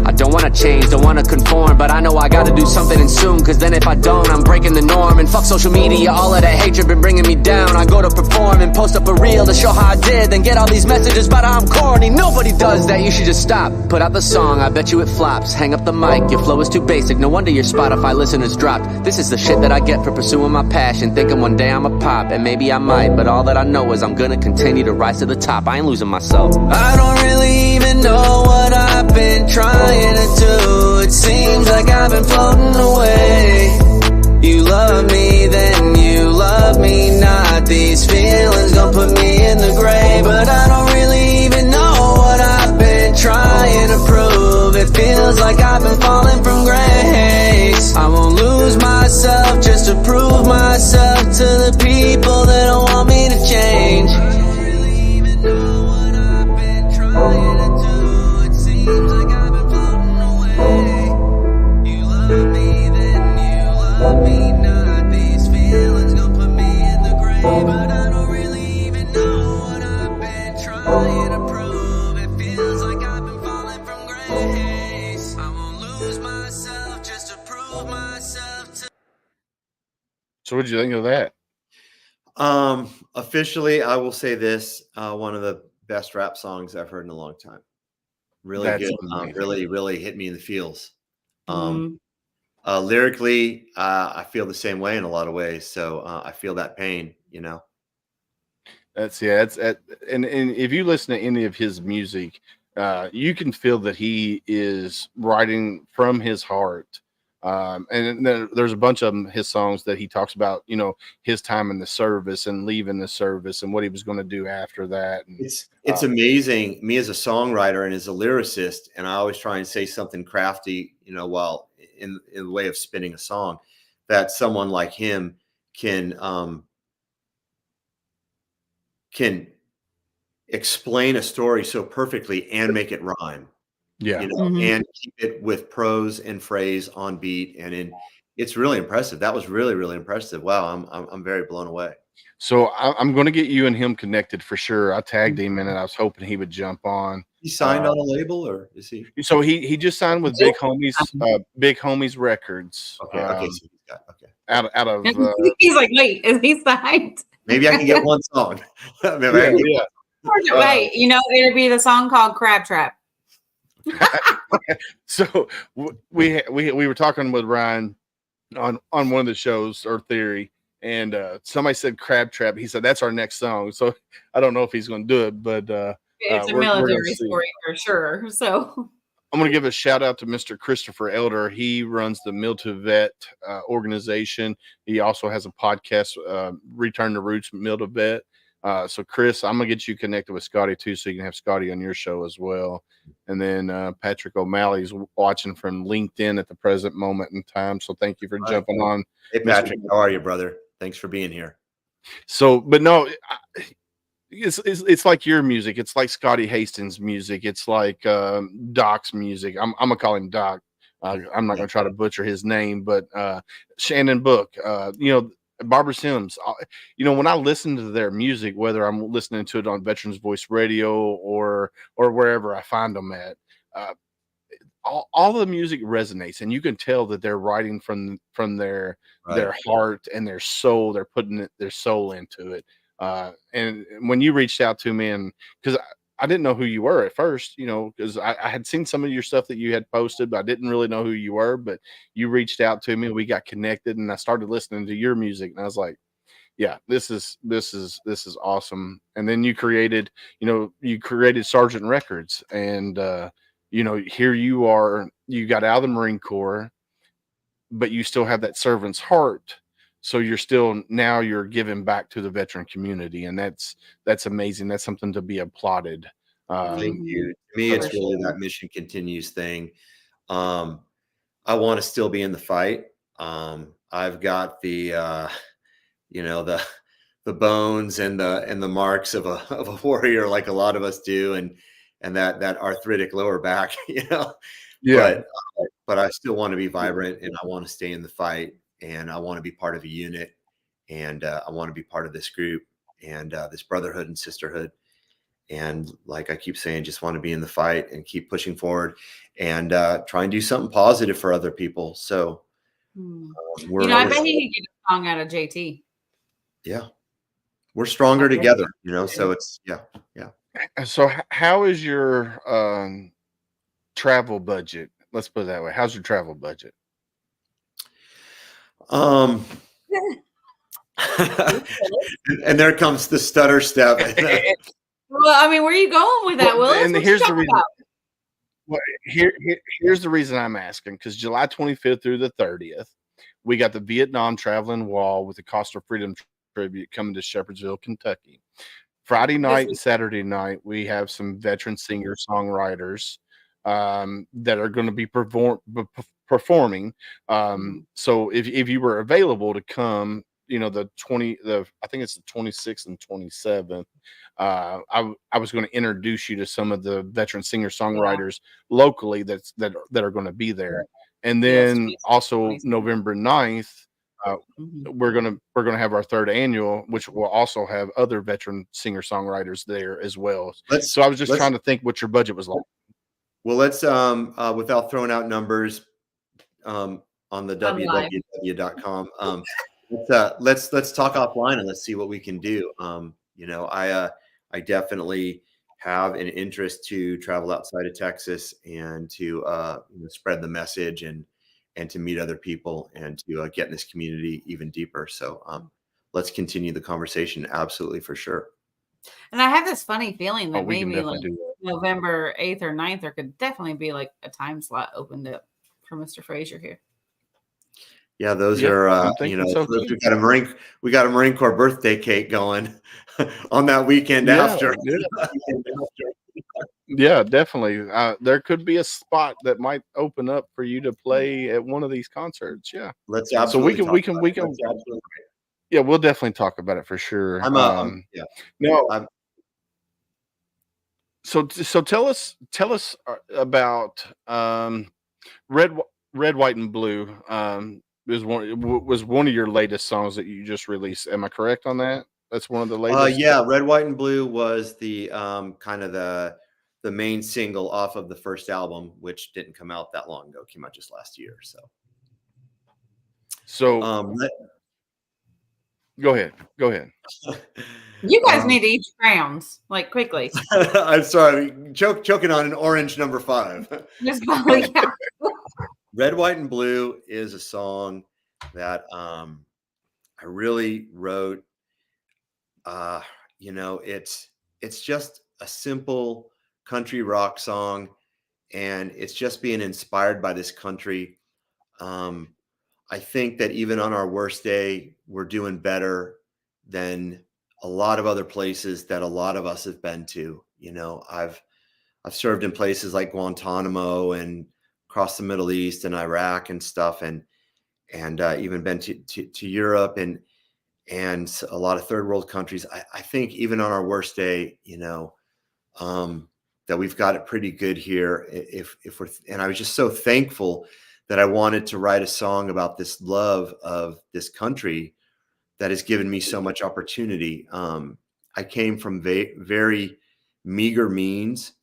I don't wanna change, don't wanna conform, but I know I gotta do something and soon, cause then if I don't, I'm breaking the norm. And fuck social media, all of that hatred been bringing me down. I go to perform and post up a reel to show how I did, then get all these messages about how I'm corny. Nobody does that, you should just stop. Put out the song, I bet you it flops. Hang up the mic, your flow is too basic, no wonder your Spotify listeners dropped. This is the shit that I get for pursuing my passion, thinking one day I'ma pop, and maybe I might, but all that I know is I'm gonna continue to rise to the top. I ain't losing myself. I don't really even know what I've been trying to do. It seems like I've been floating away. You love me, then you love me not. These feelings gon' put me in the grave, but I don't So what did you think of that? Officially, I will say this: one of the best rap songs I've heard in a long time. Really That's good. amazing. Really hit me in the feels. Mm-hmm. Lyrically, I feel the same way in a lot of ways. So I feel that pain, That's and if you listen to any of his music, you can feel that he is writing from his heart. And then there's a bunch of his songs that he talks about, his time in the service and leaving the service and what he was going to do after that. And, It's amazing. Me as a songwriter and as a lyricist, and I always try and say something crafty, while in the way of spinning a song, that someone like him can explain a story so perfectly and make it rhyme. yeah. And keep it with prose and phrase on beat, it's really impressive. That was really, really impressive. Wow, I'm very blown away. So I'm going to get you and him connected for sure. I tagged him in it. I was hoping he would jump on. He signed on a label, or is he? So he just signed with Big Homies Records. Okay, so he's got Out of He's like, wait, is he signed? maybe I can get one song. yeah. Wait, it'd be the song called Crab Trap. So we were talking with Ryan on one of the shows, or Theory, and somebody said Crab Trap. He said that's our next song. So I don't know if he's going to do it, but It's a military story for sure. So I'm going to give a shout out to Mr. Christopher Elder. He runs the Mill to Vet organization. He also has a podcast, Return to Roots Mill to Vet. So Chris, I'm gonna get you connected with Scotti too, so you can have Scotti on your show as well. And then Patrick O'Malley's watching from LinkedIn at the present moment in time. So thank you for jumping on. Hey Patrick, how are you, brother? Thanks for being here. So, but no, it's like your music. It's like Scotty Hastings' music. It's like Doc's music. I'm gonna call him Doc. I'm not gonna try to butcher his name, but Shannon Book. Barbara Sims. When I listen to their music, whether I'm listening to it on Veterans Voice Radio or wherever I find them at, all the music resonates, and you can tell that they're writing from their heart and their soul. They're putting their soul into it. And when you reached out to me, and because I didn't know who you were at first, because I had seen some of your stuff that you had posted, but I didn't really know who you were. But you reached out to me, we got connected, and I started listening to your music, and I was like, yeah, this is awesome. And then you created Sergeant Records, and here you are. You got out of the Marine Corps, but you still have that servant's heart. So you're giving back to the veteran community, and that's amazing. That's something to be applauded. Thank you. To me, it's really that mission continues thing. I want to still be in the fight. I've got the bones and the marks of a warrior, like a lot of us do, and that arthritic lower back, Yeah. But I still want to be vibrant, and I want to stay in the fight. And I want to be part of a unit, and I want to be part of this group and this brotherhood and sisterhood. And like I keep saying, just want to be in the fight and keep pushing forward and try and do something positive for other people. So I bet he could get a song out of JT. Yeah, we're stronger together, so it's yeah. So how is your travel budget? Let's put it that way. How's your travel budget? And there comes the stutter step. Well, where are you going with that, Will? And here's the reason. Well, here's the reason I'm asking, because July 25th through the 30th, we got the Vietnam Traveling Wall with the Cost of Freedom tribute coming to Shepherdsville, Kentucky. Friday night and Saturday night, we have some veteran singer-songwriters that are going to be performing. So if you were available to come, I think it's the 26th and 27th. I was going to introduce you to some of the veteran singer-songwriters locally that are going to be there. And then also November 9th, we're gonna have our third annual, which will also have other veteran singer-songwriters there as well. So I was just trying to think what your budget was like. Well, let's without throwing out numbers, on the On live. www.com. Let's talk offline and let's see what we can do. I definitely have an interest to travel outside of Texas and to spread the message and to meet other people and to get in this community even deeper. So let's continue the conversation. Absolutely, for sure. And I have this funny feeling that we can maybe like definitely do that. November 8th or 9th, there could definitely be like a time slot opened up for Mr. Fraser here. Yeah, those Yep, are I'm thinking so too. we got a Marine Corps birthday cake going on that weekend Yeah, after. Yeah, definitely. There could be a spot that might open up for you to play at one of these concerts. Yeah. Let's So absolutely we talk can about we it. can That's absolutely great. yeah, we'll definitely talk about it for sure. Yeah. No, so tell us about red red white and blue. Was one of your latest songs that you just released. Am I correct on that? That's one of the latest. Yeah, Red, White, and Blue was the kind of the main single off of the first album, which didn't come out that long ago. It came out just last year. So go ahead. You guys need to eat your crowns like quickly. I'm sorry, choking on an orange number 5. Just yeah. Red, White, and Blue is a song that I really wrote. It's just a simple country rock song, and it's just being inspired by this country. I think that even on our worst day, we're doing better than a lot of other places that a lot of us have been to. I've served in places like Guantanamo and across the Middle East and Iraq and stuff, and even been to Europe and a lot of third world countries. I think even on our worst day, that we've got it pretty good here. And I was just so thankful that I wanted to write a song about this love of this country that has given me so much opportunity. I came from very meager means.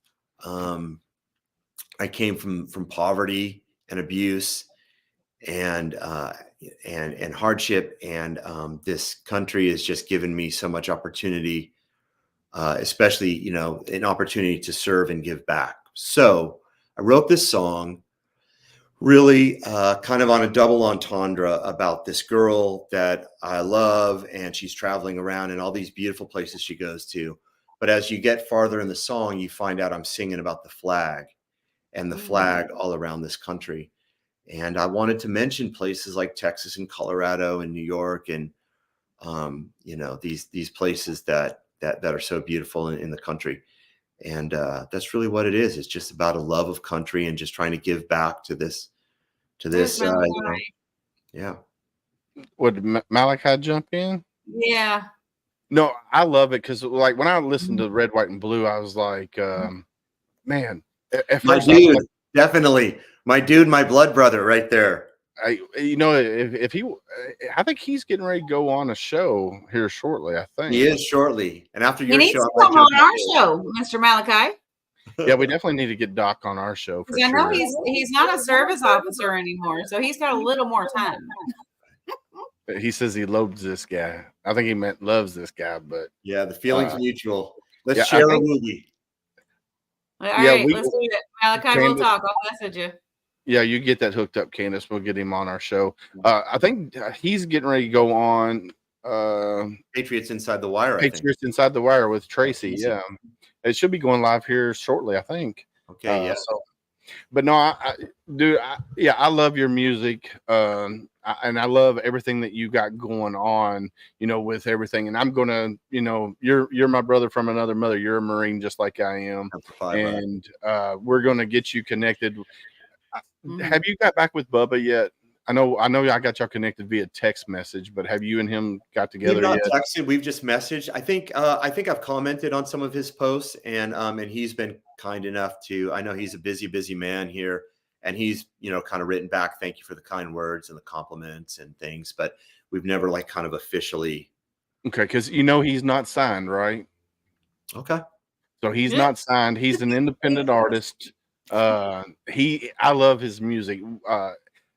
I came from poverty and abuse and hardship, and this country has just given me so much opportunity, especially an opportunity to serve and give back. So I wrote this song really kind of on a double entendre about this girl that I love, and she's traveling around in all these beautiful places she goes to. But as you get farther in the song, you find out I'm singing about the flag and the flag all around this country. And I wanted to mention places like Texas and Colorado and New York and, these places that are so beautiful in the country. And that's really what it is. It's just about a love of country and just trying to give back to this. Yeah. Would Malachi jump in? Yeah. No, I love it because like when I listened to Red, White, and Blue, I was like, man, at My first I was dude, like, definitely. My dude, my blood brother right there. if he, I think he's getting ready to go on a show here shortly. I think He is shortly. And after He your needs show, to come on our show, Mr. Malachi. yeah, we definitely need to get Doc on our show for I know sure. he's not a service officer anymore, so he's got a little more time. He says he loves this guy. I think he meant loves this guy, but yeah, the feeling's mutual. Let's yeah, share a movie. All right, let's do it. Malachi, we'll talk. I'll message you. Yeah, you get that hooked up, Candace. We'll get him on our show. I think he's getting ready to go on Patriots Inside the Wire. Patriots Inside the Wire with Tracy. Yeah, it should be going live here shortly, I think. Okay, yeah. But no, I love your music, and I love everything that you got going on. With everything, and I'm gonna, you're my brother from another mother. You're a Marine just like I am, and we're gonna get you connected. Have you got back with Bubba yet? I know I got y'all connected via text message, but have you and him got together yet? We've not texted. We've just messaged. I think I've commented on some of his posts, and he's been kind enough to. I know he's a busy man here, and he's kind of written back, thank you for the kind words and the compliments and things, but we've never like kind of officially. Okay, because he's not signed, right? Okay. So he's not signed. He's an independent artist. I love his music.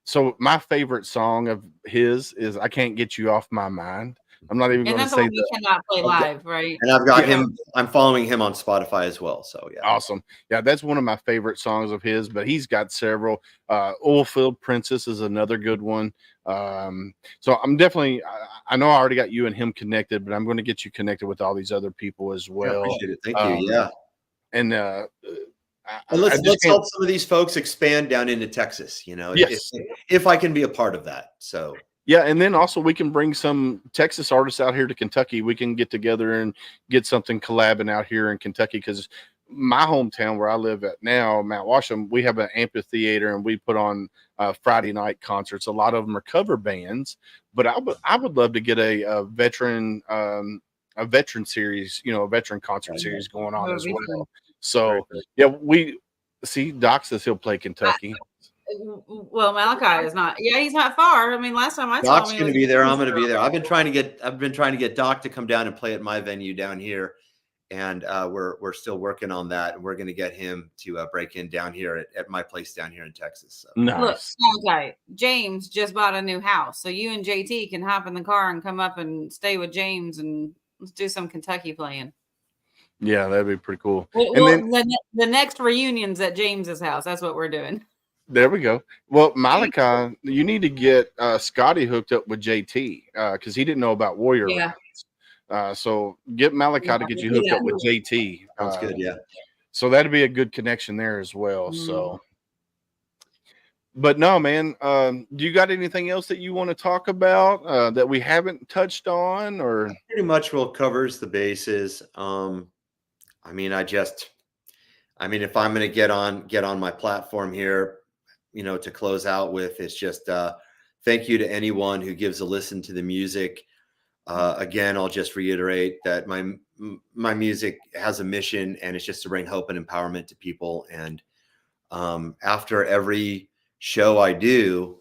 So my favorite song of his is "I Can't Get You Off My Mind." I'm not even And going to that's the say one you cannot play live, right? And I've got Yeah. him. I'm following him on Spotify as well. So yeah. Awesome. Yeah, that's one of my favorite songs of his, but he's got several. Oilfield Princess is another good one. So I'm definitely, I know I already got you and him connected, but I'm going to get you connected with all these other people as Yeah, well. appreciate it. Thank you. Yeah. And And let's help some of these folks expand down into Texas, Yes. if I can be a part of that. So yeah, and then also we can bring some Texas artists out here to Kentucky. We can get together and get something collabing out here in Kentucky, because my hometown where I live at now, Mount Washington, we have an amphitheater and we put on Friday night concerts. A lot of them are cover bands, but I would love to get a veteran series, a veteran concert series going on as well. So yeah, we see Doc says he'll play Kentucky. Well, Malachi is not. Yeah, he's not far. I mean, last time I saw Doc's him, going to be there. I'm going to be there. I've been trying to get Doc to come down and play at my venue down here, and we're still working on that. And we're going to get him to break in down here at my place down here in Texas. So. Nice. Look, Malachi, James just bought a new house, so you and JT can hop in the car and come up and stay with James, and let's do some Kentucky playing. Yeah, that'd be pretty cool. Well, and then the next reunion's at James's house. That's what we're doing. There we go. Well, Malachi, you need to get Scotti hooked up with JT because he didn't know about Warrior Rounds. So get Malachi to get you hooked up with JT. Sounds good, yeah. So that'd be a good connection there as well. So, but no, man, do you got anything else that you want to talk about that we haven't touched on, or pretty much covers the bases? I mean, if I'm going to get on my platform here, to close out with, it's just thank you to anyone who gives a listen to the music. Again, I'll just reiterate that my music has a mission, and it's just to bring hope and empowerment to people. And after every show I do,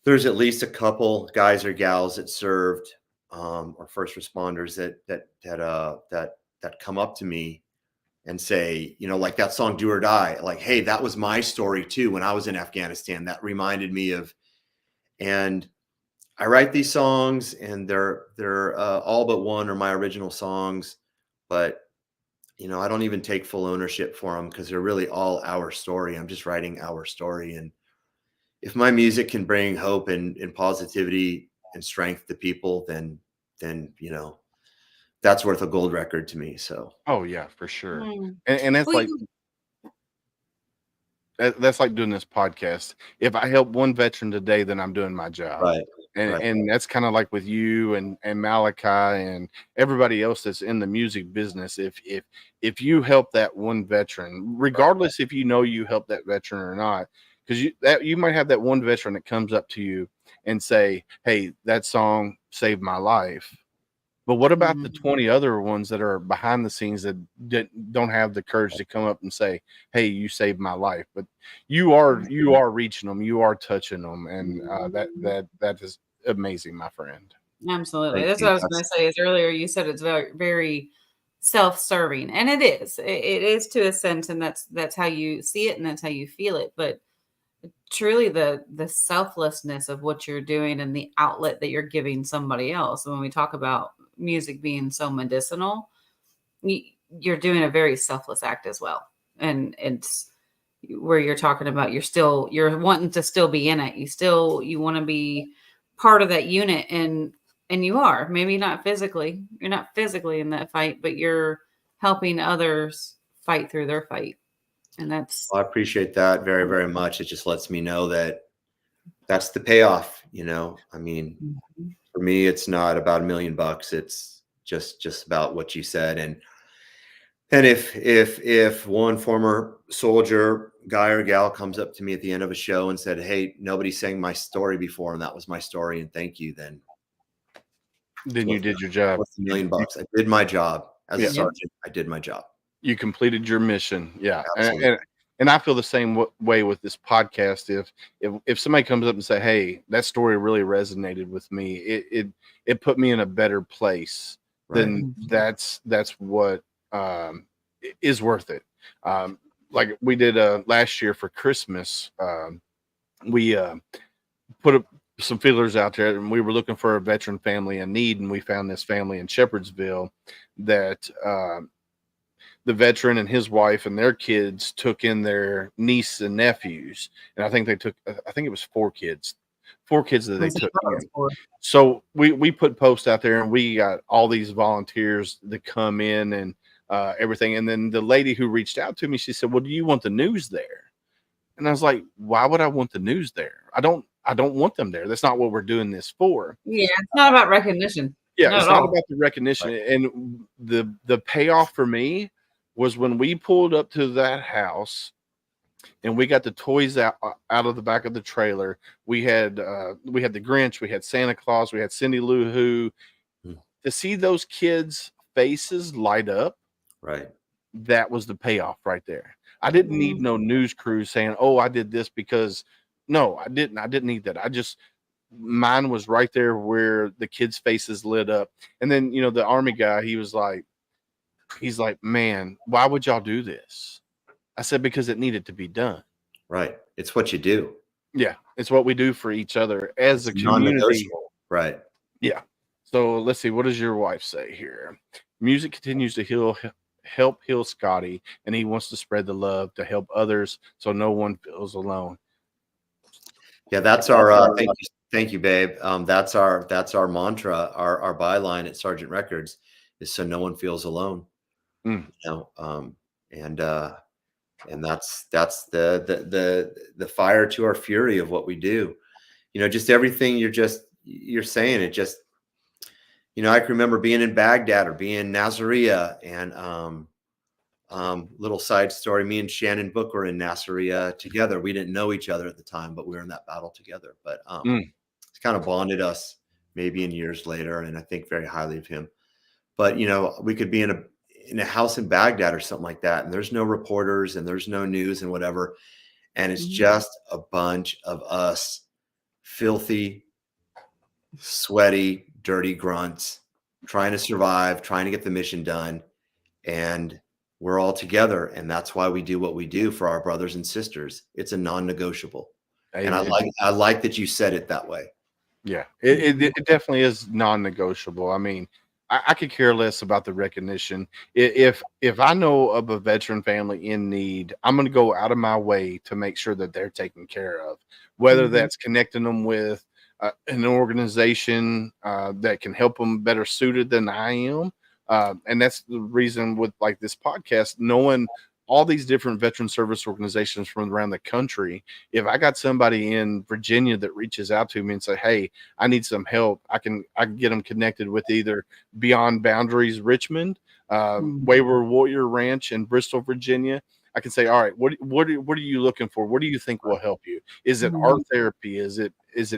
there's at least a couple guys or gals that served or first responders that come up to me and say, like that song "Do or Die," like, hey, that was my story too when I was in Afghanistan. That reminded me of. And I write these songs, and they're all but one are my original songs, but I don't even take full ownership for them because they're really all our story. I'm just writing our story, and if my music can bring hope and positivity and strength to people, then that's worth a gold record to me. So, oh yeah, for sure. And that's that's like doing this podcast. If I help one veteran today, then I'm doing my job. Right. And that's kind of like with you and Malachi and everybody else that's in the music business. If you help that one veteran, regardless if you help that veteran or not, because you might have that one veteran that comes up to you and say, hey, that song saved my life. But what about the 20 other ones that are behind the scenes that don't have the courage to come up and say, hey, you saved my life? But you are reaching them, you are touching them, and that is amazing, my friend. Absolutely. That's what I was going to say. Is earlier you said it's very, very self-serving, and it is. It is to a sense, and that's how you see it, and that's how you feel it. But truly, the selflessness of what you're doing and the outlet that you're giving somebody else. When we talk about music being so medicinal, you're doing a very selfless act as well. And it's where you're talking about you're wanting to still be in it. You want to be part of that unit, and you are. Maybe not physically. You're not physically in that fight, but you're helping others fight through their fight. And that's I appreciate that very, very much. It just lets me know that that's the payoff. I mean, for me, it's not about $1 million. It's just about what you said. And if one former soldier, guy or gal, comes up to me at the end of a show and said, hey, nobody sang my story before, and that was my story, and thank you, then you did your job. What's $1 million? I did my job as a sergeant. I did my job. You completed your mission. Yeah. And I feel the same way with this podcast. If somebody comes up and say, hey, that story really resonated with me, it put me in a better place, then that's what is worth it. Like we did last year for Christmas, we put some feelers out there, and we were looking for a veteran family in need, and we found this family in Shepherdsville that the veteran and his wife and their kids took in their niece and nephews, and I think it was four kids that they took in. So we put posts out there, and we got all these volunteers to come in and everything. And then the lady who reached out to me, she said, "Well, do you want the news there?" And I was like, "Why would I want the news there? I don't want them there. That's not what we're doing this for." Yeah, it's not about recognition. Yeah, it's not about the recognition. Right. And the payoff for me was when we pulled up to that house and we got the toys out of the back of the trailer. We had the Grinch, we had Santa Claus, we had Cindy Lou Who. To see those kids' faces light up, right? That was the payoff right there. I didn't need no news crew saying, "Oh, I did this," because no, I didn't. I didn't need that. Mine was right there where the kids' faces lit up. And then, the Army guy, he's like, "Man, why would y'all do this?" I said, "Because it needed to be done." Right. It's what you do. Yeah. It's what we do for each other as a community. Right. Yeah. So let's see. What does your wife say here? Music continues to help heal Scotti, and he wants to spread the love to help others so no one feels alone. Yeah, that's our thank you, babe. That's our mantra, our byline at Sergeant Records is so no one feels alone. And that's the fire to our fury of what we do. Just everything you're saying, it just, I can remember being in Baghdad or being in Nasiriyah, and little side story, me and Shannon Book were in Nasiriyah together. We didn't know each other at the time, but we were in that battle together. But it's kind of bonded us maybe in years later, and I think very highly of him. But we could be in a house in Baghdad or something like that, and there's no reporters and there's no news and whatever, and it's just a bunch of us filthy, sweaty, dirty grunts trying to survive, trying to get the mission done, and we're all together, and that's why we do what we do for our brothers and sisters. It's a non-negotiable. And I like that you said it that way. Yeah, it definitely is non-negotiable. I mean, I could care less about the recognition. If I know of a veteran family in need, I'm going to go out of my way to make sure that they're taken care of, whether that's connecting them with an organization that can help them better suited than I am. And that's the reason with like this podcast, knowing all these different veteran service organizations from around the country. If I got somebody in Virginia that reaches out to me and say, "Hey, I need some help," I can get them connected with either Beyond Boundaries Richmond, Wayward Warrior Ranch in Bristol, Virginia. I can say, "All right, what are you looking for? What do you think will help you? Is it art therapy? Is it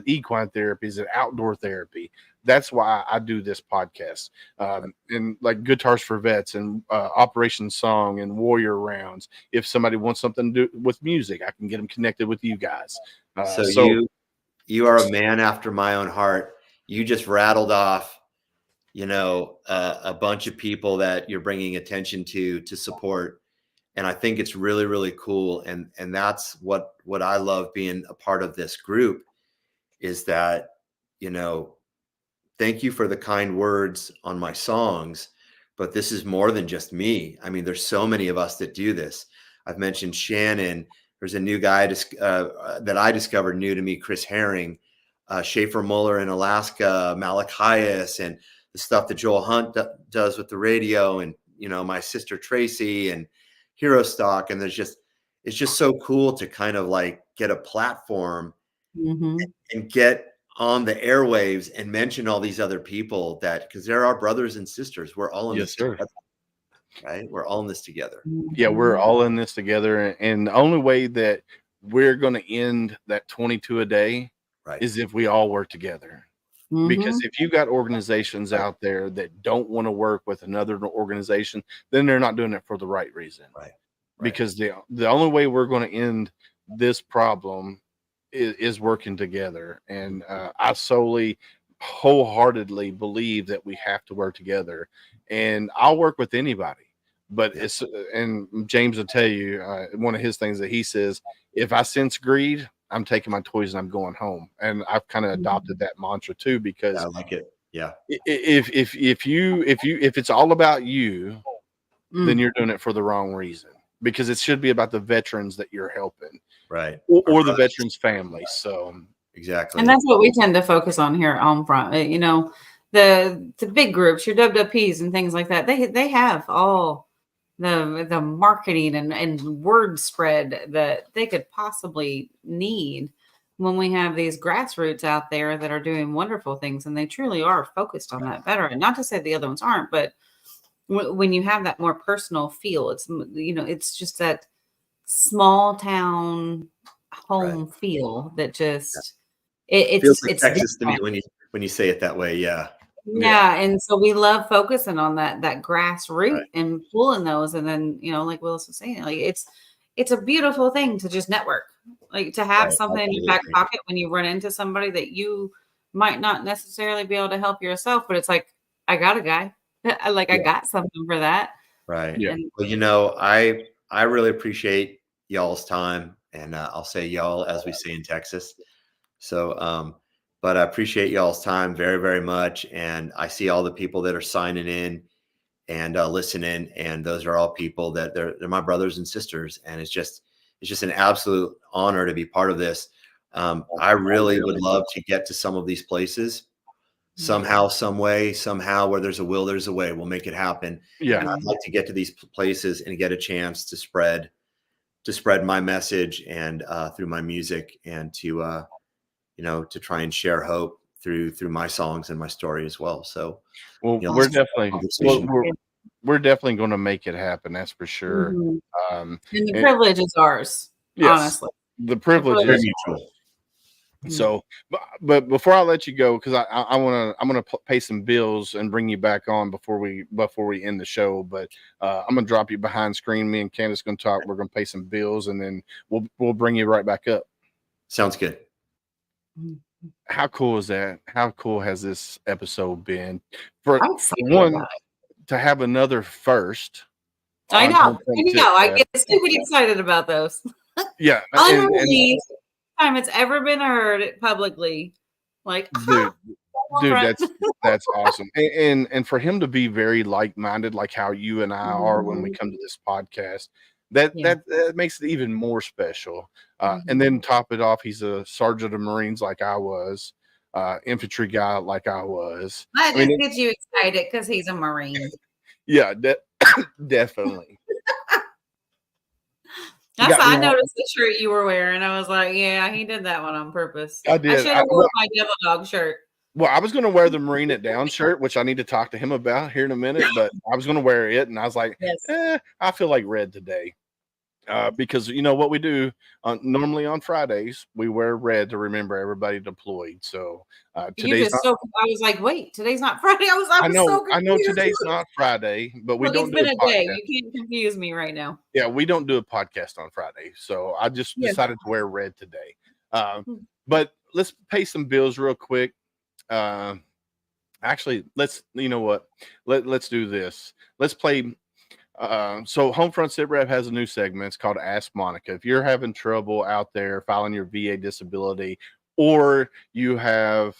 equine therapy? Is it outdoor therapy?" That's why I do this podcast. And like Guitars for Vets and Operation Song and Warrior Rounds. If somebody wants something to do with music, I can get them connected with you guys. So you are a man after my own heart. You just rattled off, a bunch of people that you're bringing attention to support. And I think it's really, really cool. And that's what I love being a part of this group is that, thank you for the kind words on my songs, but this is more than just me. I mean, there's so many of us that do this. I've mentioned Shannon. There's a new guy that I discovered new to me, Chris Herring, Schaefer Muller in Alaska, Malachias, and the stuff that Joel Hunt does with the radio, and, my sister Tracy and Hero Stock. And it's just so cool to kind of like get a platform and get on the airwaves and mention all these other people because they're our brothers and sisters. We're all in this together, right? We're all in this together. Yeah, we're all in this together. And the only way that we're going to end that 22 a day is if we all work together. Because if you got organizations out there that don't want to work with another organization, then they're not doing it for the right reason. Right. Because the only way we're going to end this problem is working together. And I solely, wholeheartedly believe that we have to work together. And I'll work with anybody. But and James will tell you, one of his things that he says, if I sense greed, I'm taking my toys and I'm going home. And I've kind of adopted that mantra too, because I like it. Yeah. if it's all about you, then you're doing it for the wrong reason, because it should be about the veterans that you're helping, Right. or the veterans' families. So exactly. And that's what we tend to focus on here at HomeFront. You know, the big groups, your WWPs and things like that, they have all the marketing and word spread that they could possibly need when we have these grassroots out there that are doing wonderful things, and they truly are focused on that veteran. Not to say the other ones aren't, but when you have that more personal feel, it's, you know, it's just that small town home feel that just It feels like it's Texas different. to me when you say it that way. Yeah. Yeah, and so we love focusing on that grassroots Right. and pulling those, and then, you know, like Willis was saying, like it's a beautiful thing to just network, like to have Right. something in your back pocket when you run into somebody that you might not necessarily be able to help yourself, but it's like, I got a guy, I got something for that. Right. Yeah. And Well, you know, I really appreciate y'all's time, and I'll say y'all as we say in Texas. So, but I appreciate y'all's time very, very much. And I see all the people that are signing in and listening, and those are all people that they're my brothers and sisters. And it's just an absolute honor to be part of this. I really would love to get to some of these places somehow, some way, somehow. Where there's a will, there's a way. We'll make it happen. yeah. And I'd like to get to these places and get a chance to spread my message and through my music, and to you know, to try and share hope through my songs and my story as well. So, Well, you know, we're this is a definitely conversation. we're definitely going to make it happen. That's for sure. Mhm. Um, And the and- privilege is ours, yes, honestly. the privilege Very is mutual. so. But before I let you go, because I'm gonna pay some bills and bring you back on before we end the show. But I'm gonna drop you behind screen. Me and Candace gonna talk. We're gonna pay some bills, and then we'll bring you right back up. Sounds good. How cool is that? How cool has this episode been? For I'm excited one, about to have another first. I on know. HomeFront I Sitrep. get stupid excited about those. Yeah, Unbelievable time it's ever been heard publicly. Like, dude, HomeFront. that's awesome. And for him to be very like-minded, like how you and I are when we come to this podcast, that makes it even more special. And then top it off, he's a sergeant of Marines like I was, infantry guy like I was. I mean, just get you excited because he's a Marine. Yeah, definitely. I noticed the shirt you were wearing. I was like, yeah, he did that one on purpose. I did. I should have worn my Devil Dog shirt. Well, I was going to wear the Marine It Down shirt, which I need to talk to him about here in a minute, but I was going to wear it, and I was like, I feel like red today. Because you know what we do normally on Fridays, we wear red to remember everybody deployed. So today's I was like, wait, today's not Friday. I know today's not Friday, but we don't. It's been a day. You can't confuse me right now. Yeah, we don't do a podcast on Friday, so I just decided to wear red today. But let's pay some bills real quick. Actually, let's do this. Let's play. So HomeFront Sitrep has a new segment. It's called Ask Monica. If you're having trouble out there filing your VA disability, or you have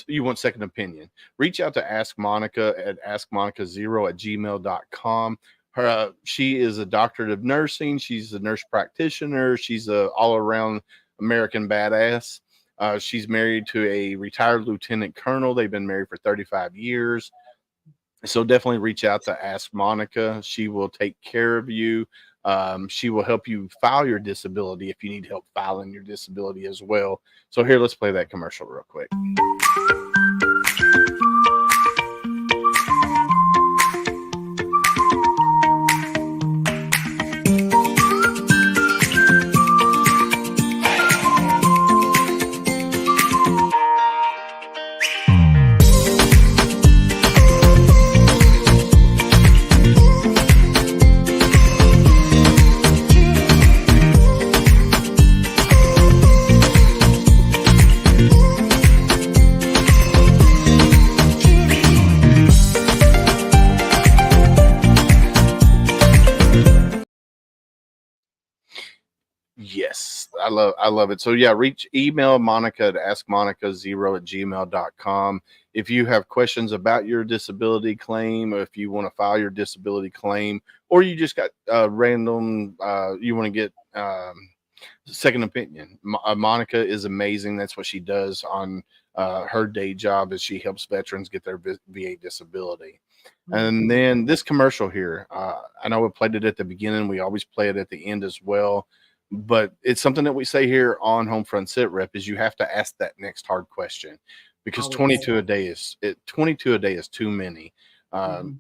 you want second opinion, reach out to Ask Monica at askmonica0@gmail.com. She is a doctorate of nursing. She's a nurse practitioner. She's a all-around American badass. She's married to a retired lieutenant colonel. They've been married for 35 years. So definitely reach out to Ask Monica. She will take care of you. She will help you file your disability if you need help filing your disability as well. So here, let's play that commercial real quick. I love it. So yeah, email Monica at askmonica0@gmail.com. If you have questions about your disability claim, or if you want to file your disability claim, or you just got random, you want to get second opinion. Monica is amazing. That's what she does on her day job, is she helps veterans get their VA disability. And then this commercial here, I know we played it at the beginning. We always play it at the end as well. But it's something that we say here on Homefront Sitrep is you have to ask that next hard question, because 22 a day is 22 a day is too many.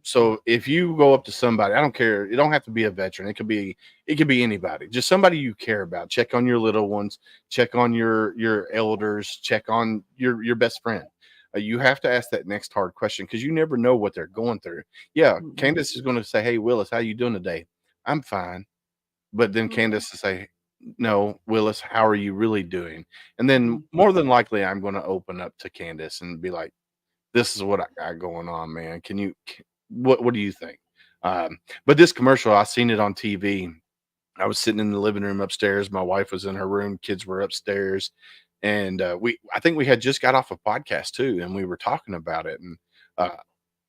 So if you go up to somebody, I don't care, it don't have to be a veteran. It could be anybody, just somebody you care about. Check on your little ones, check on your elders, check on your best friend. You have to ask that next hard question, because you never know what they're going through. Yeah, Candace is going to say, "Hey, Willis, how you doing today?" "I'm fine." But then Candace will say, "No, Willis, how are you really doing?" And then more than likely, I'm going to open up to Candace and be like, "This is what I got going on, man. What do you think?" But this commercial, I seen it on TV. I was sitting in the living room upstairs. My wife was in her room. Kids were upstairs. And I think we had just got off a podcast too, and we were talking about it. And, uh,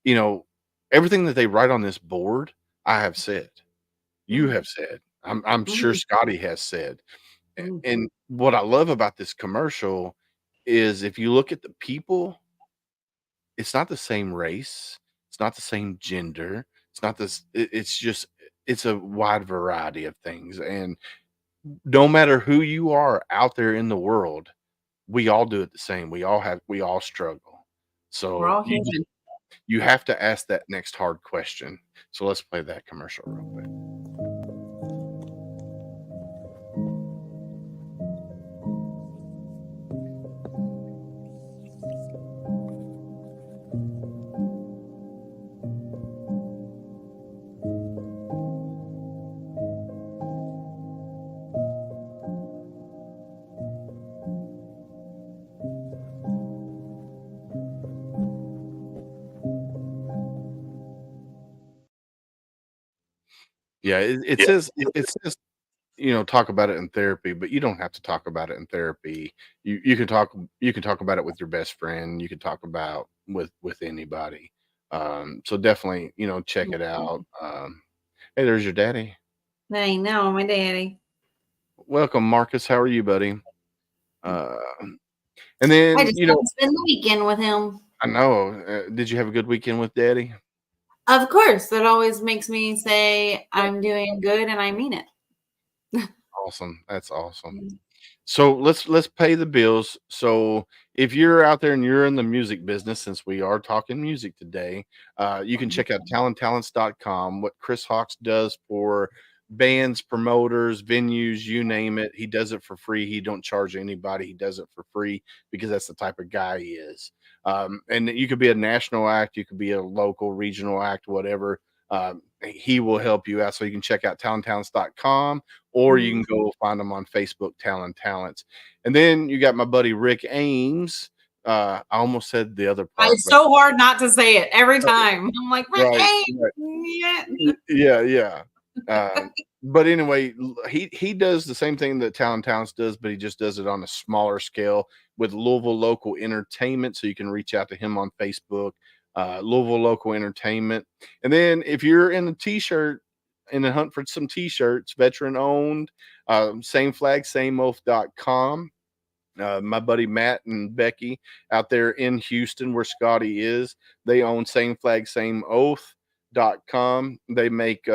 you know, everything that they write on this board, I have said, you have said, I'm sure Scotty has said. And what I love about this commercial is, if you look at the people, it's not the same race, it's not the same gender, it's not this. It's just, it's a wide variety of things. And no matter who you are out there in the world, we all do it the same. We all struggle. We're So all human. you have to ask that next hard question. So let's play that commercial real quick. Yeah, it says talk about it in therapy, but you don't have to talk about it in therapy. You can talk about it with your best friend. You can talk about with anybody. So definitely, check it out. Hey, there's your daddy. I know, my daddy. Welcome, Marcus. How are you, buddy? And then, I just got to spend the weekend with him. I know. Did you have a good weekend with daddy? Of course. That always makes me say I'm doing good, and I mean it. Awesome. That's awesome. So let's pay the bills. So if you're out there and you're in the music business, since we are talking music today, you can check out talenttalents.com. What Chris Hawks does for bands, promoters, venues, you name it, he does it for free. He don't charge anybody. He does it for free because that's the type of guy he is. And you could be a national act, you could be a local, regional act, whatever. He will help you out. So you can check out talenttalents.com, or you can go find them on Facebook, Talent Talents. And then you got my buddy Rick Ames. I almost said the other part. It's so hard not to say it every time. I'm like, Rick Ames. Right. Yeah. But anyway, he does the same thing that Talent Talents does, but he just does it on a smaller scale with Louisville Local Entertainment. So you can reach out to him on Facebook, Louisville Local Entertainment. And then if you're in the t-shirt, in the hunt for some t-shirts, veteran owned, same flag, same oath.com. My buddy Matt and Becky out there in Houston, where Scotty is, they own same flag, same oath.com. They make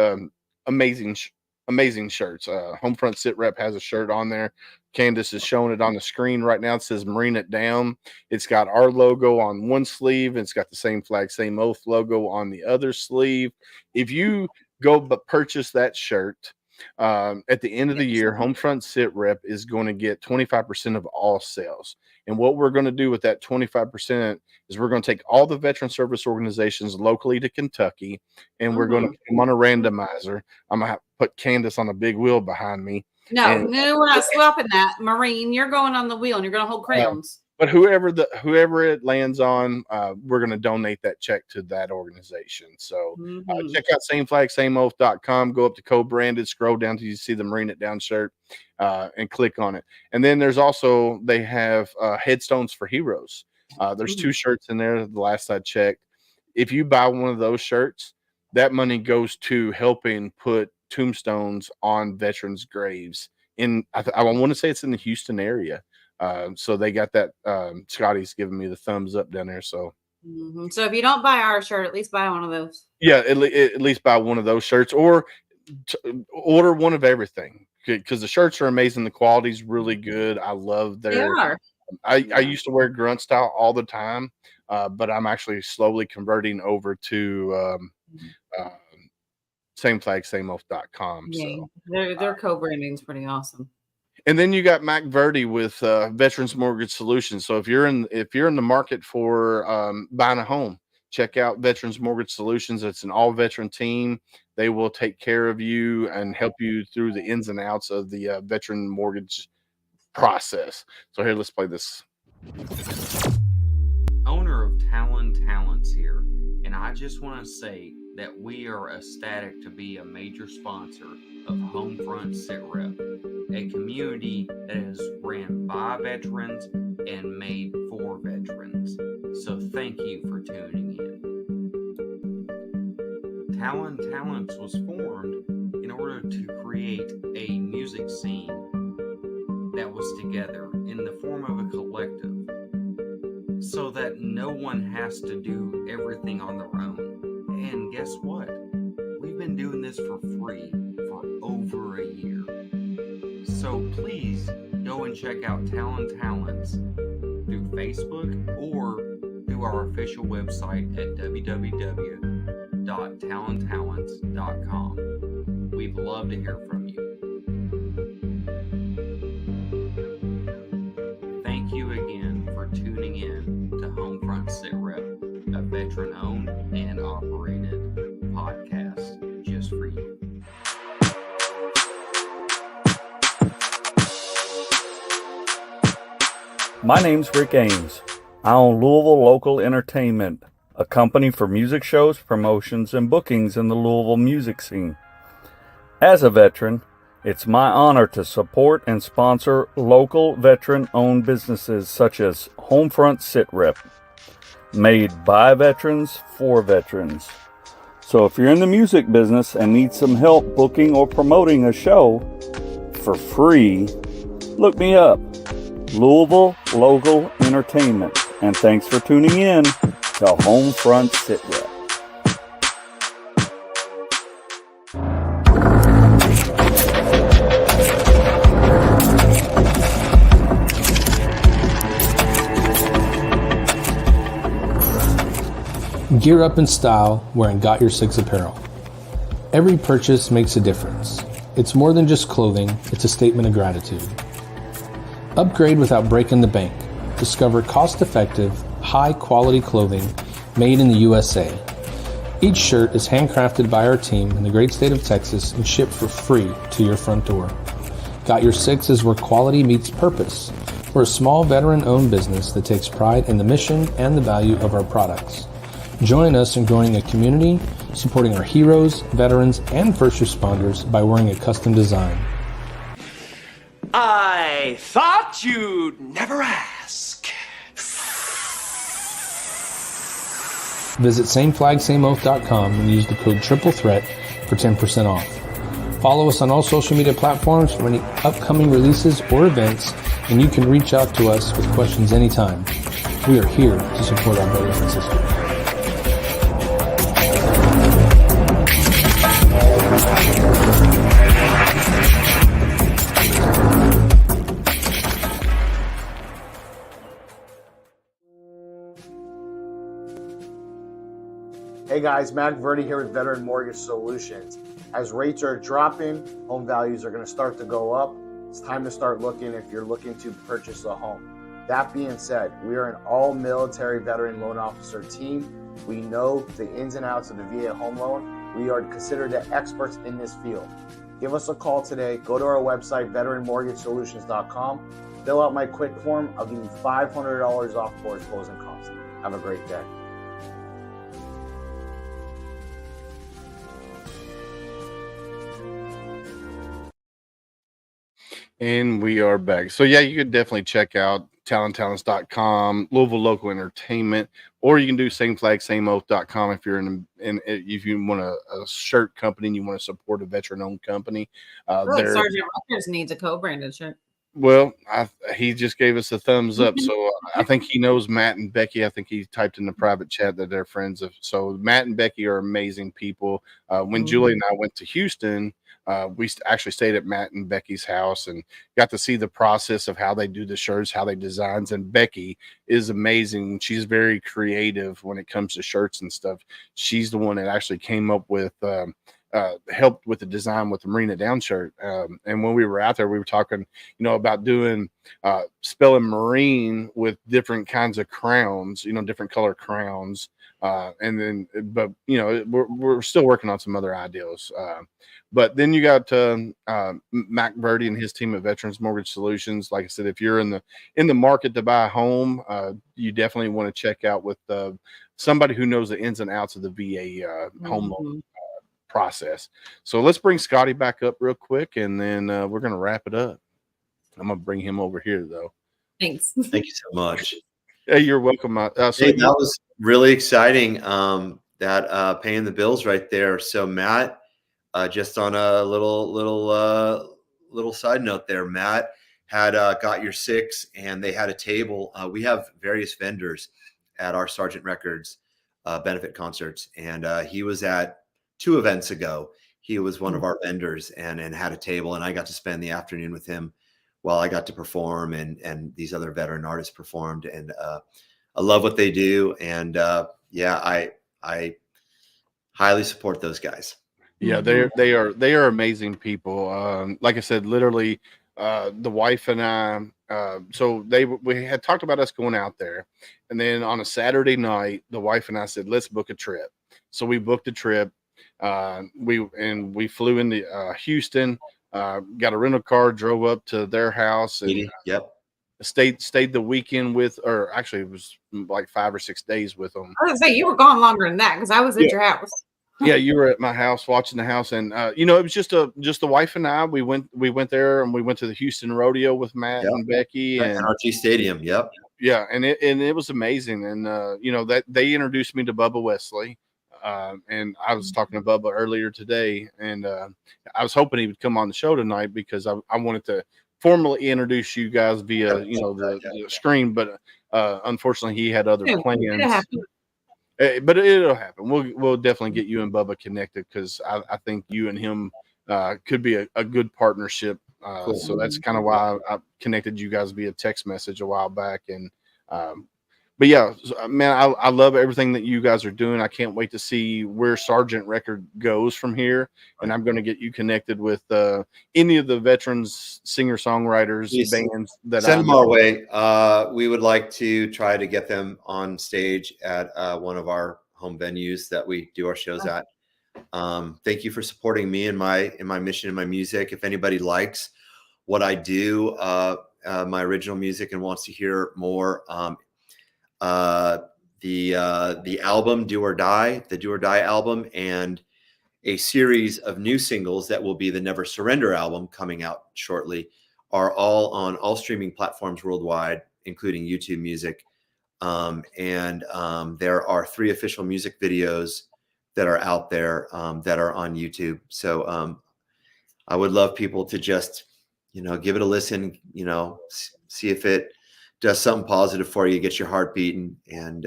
amazing shirts. Homefront Sitrep has a shirt on there. Candace is showing it on the screen right now. It says Marine It Down. It's got our logo on one sleeve. It's got the same flag, same oath logo on the other sleeve. If you go but purchase that shirt, at the end of the year, Homefront Sitrep is going to get 25% of all sales. And what we're going to do with that 25% is we're going to take all the veteran service organizations locally to Kentucky, and we're going to put them on a randomizer. I'm going to put Candace on a big wheel behind me. No, we're not swapping that. Marine, you're going on the wheel, and you're going to hold crowns. But whoever it lands on, we're going to donate that check to that organization. So check out sameflagsameoath.com. Go up to co-branded, scroll down till you see the Marine It Down shirt, and click on it. And then there's also, they have headstones for heroes. There's 2 shirts in there the last I checked. If you buy one of those shirts, that money goes to helping put tombstones on veterans' graves. I want to say it's in the Houston area. So they got that. Scotty's giving me the thumbs up down there. So, so if you don't buy our shirt, at least buy one of those. Yeah, at least buy one of those shirts, or order one of everything, because the shirts are amazing. The quality's really good. I love their. They are. I used to wear grunt style all the time, but I'm actually slowly converting over to sameflagsameoath.com. Yeah, so their co-branding is pretty awesome. And then you got Mac Verdi with Veterans Mortgage Solutions. So if you're in the market for buying a home, check out Veterans Mortgage Solutions. It's an all veteran team. They will take care of you and help you through the ins and outs of the veteran mortgage process. So here, let's play this. Owner of Talents here, and I just want to say that we are ecstatic to be a major sponsor of HomeFront Sitrep, a community that is ran by veterans and made for veterans. So thank you for tuning in. Talents was formed in order to create a music scene that was together in the form of a collective, so that no one has to do everything on their own. And guess what? We've been doing this for free for over a year. So please go and check out Talents through Facebook or through our official website at www.talenttalents.com. We'd love to hear from you. Thank you again for tuning in to HomeFront Sitrep, a veteran-owned and operated podcast just for you. My name's Rick Ames. I own Louisville Local Entertainment, a company for music shows, promotions, and bookings in the Louisville music scene. As a veteran, it's my honor to support and sponsor local veteran-owned businesses such as HomeFront Sitrep, made by veterans for veterans. So if you're in the music business and need some help booking or promoting a show for free, look me up, Louisville Local Entertainment. And thanks for tuning in to HomeFront Sitrep. Gear up in style wearing Got Your Six apparel. Every purchase makes a difference. It's more than just clothing, it's a statement of gratitude. Upgrade without breaking the bank. Discover cost-effective, high-quality clothing made in the USA. Each shirt is handcrafted by our team in the great state of Texas and shipped for free to your front door. Got Your Six is where quality meets purpose. We're a small veteran-owned business that takes pride in the mission and the value of our products. Join us in growing a community, supporting our heroes, veterans, and first responders by wearing a custom design. I thought you'd never ask. Visit sameflagsameoath.com and use the code TRIPLETHREAT for 10% off. Follow us on all social media platforms for any upcoming releases or events, and you can reach out to us with questions anytime. We are here to support our brothers and sisters. Hey guys, Mac Verdi here with Veteran Mortgage Solutions. As rates are dropping, home values are going to start to go up. It's time to start looking if you're looking to purchase a home. That being said, we are an all-military veteran loan officer team. We know the ins and outs of the VA home loan. We are considered the experts in this field. Give us a call today. Go to our website, veteranmortgagesolutions.com. Fill Fill out my quick form. I'll give you $500 off for closing costs. Have a great day. And we are back. So yeah, you could definitely check out talenttalents.com, Louisville Local Entertainment, or you can do sameflag.sameoath.com if you're if you want a shirt company and you want to support a veteran-owned company. I feel like Sergeant Rutgers needs a co-branded shirt. Well, he just gave us a thumbs up, so I think he knows Matt and Becky. I think he typed in the private chat that they're friends of. So Matt and Becky are amazing people. When Julie and I went to Houston, we actually stayed at Matt and Becky's house and got to see the process of how they do the shirts, how they designs. And Becky is amazing. She's very creative when it comes to shirts and stuff. She's the one that actually came up with helped with the design with the Marina Down shirt. And when we were out there, we were talking, about doing spelling Marine with different kinds of crowns, different color crowns. But we're still working on some other ideas. But then you got Mac Verdi and his team at Veterans Mortgage Solutions. Like I said, if you're in the market to buy a home, you definitely want to check out with somebody who knows the ins and outs of the VA home loan process. So let's bring Scotti back up real quick, and then we're going to wrap it up. I'm going to bring him over here, though. Thanks. Thank you so much. Hey, you're welcome. Hey, that was really exciting. That paying the bills right there. So Matt, just on a little side note there, Matt had Got Your Six, and they had a table. We have various vendors at our Sergeant Records benefit concerts, and he was at 2 events ago. He was one of our vendors and had a table, and I got to spend the afternoon with him while I got to perform, and these other veteran artists performed. And I love what they do, and I highly support those guys. Yeah, they are amazing people. Like I said, literally, the wife and I. So we had talked about us going out there, and then on a Saturday night, the wife and I said, "Let's book a trip." So we booked a trip. We flew into Houston. Got a rental car, drove up to their house, and stayed the weekend or actually it was like 5 or 6 days with them. I was gonna say you were gone longer than that because I was at your house. Yeah, you were at my house watching the house, and it was just the wife and I. We went there, and we went to the Houston Rodeo with Matt and Becky and NRG Stadium. Yep. Yeah, and it was amazing, and that they introduced me to Bubba Wesley. And I was talking to Bubba earlier today, and I was hoping he would come on the show tonight because I wanted to formally introduce you guys via the screen, but unfortunately he had other plans. But it'll happen. We'll definitely get you and Bubba connected because I think you and him could be a good partnership. Cool. So that's kind of why I connected you guys via text message a while back, and but yeah, man, I love everything that you guys are doing. I can't wait to see where Sergeant Record goes from here. And I'm going to get you connected with any of the veterans, singer-songwriters, bands that send them our way. We would like to try to get them on stage at one of our home venues that we do our shows at. Thank you for supporting me in my mission and my music. If anybody likes what I do, my original music, and wants to hear more, the album Do or Die, the Do or Die album, and a series of new singles that will be the Never Surrender album coming out shortly are all on all streaming platforms worldwide, including YouTube Music. There are 3 official music videos that are out there that are on YouTube. So I would love people to just, give it a listen, see if it does something positive for you, get your heart beating, and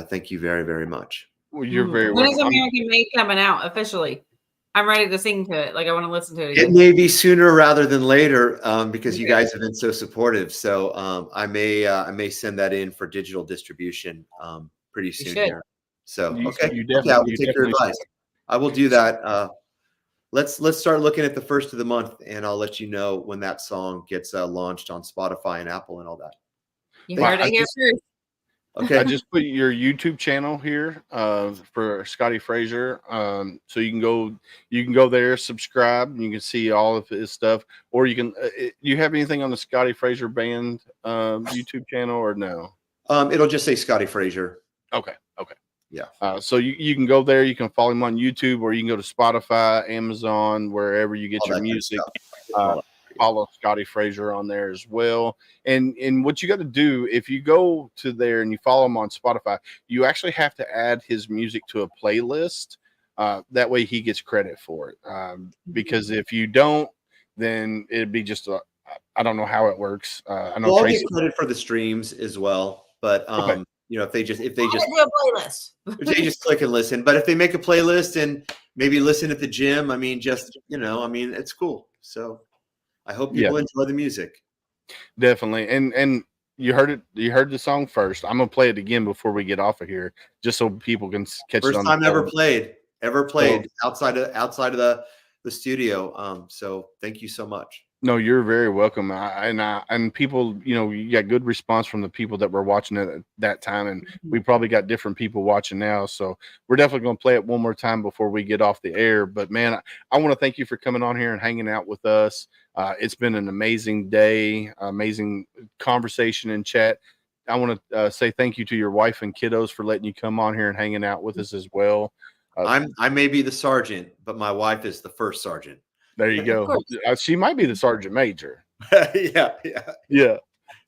thank you very, very much. Well, you're very welcome. When is welcome. American Made coming out officially? I'm ready to sing to it. Like I want to listen to it again. It may be sooner rather than later because you guys have been so supportive. So I may send that in for digital distribution pretty soon here. So you okay, I will take your advice. I will do that. Let's start looking at the first of the month, and I'll let you know when that song gets launched on Spotify and Apple and all that. You heard it here first. Okay. I just put your YouTube channel here for Scotti Fraser. So you can go there, subscribe, and you can see all of his stuff. Or you can. You have anything on the Scotti Fraser Band YouTube channel or no? It'll just say Scotti Fraser. Okay. Yeah. So you can go there. You can follow him on YouTube, or you can go to Spotify, Amazon, wherever you get All your that good music. stuff. Follow Scotti Fraser on there as well. And what you got to do, if you go to there and you follow him on Spotify, you actually have to add his music to a playlist. That way he gets credit for it. Because if you don't, then it'd be just I don't know how it works. I know I'll Tracy get credit for the streams as well, but Okay. if they just do a playlist. if they just click and listen, but if they make a playlist and maybe listen at the gym, it's cool. So I hope people enjoy the music. Definitely. And you heard it. You heard the song first. I'm gonna play it again before we get off of here, just so people can catch First it on time the ever phone. played outside of the studio. So thank you so much. No, you're very welcome. And people, you got good response from the people that were watching it at that time, and we probably got different people watching now. So we're definitely going to play it one more time before we get off the air. But man, I want to thank you for coming on here and hanging out with us. It's been an amazing day, amazing conversation and chat. I want to say thank you to your wife and kiddos for letting you come on here and hanging out with us as well. I may be the sergeant, but my wife is the first sergeant. There you go. She might be the sergeant major. Yeah.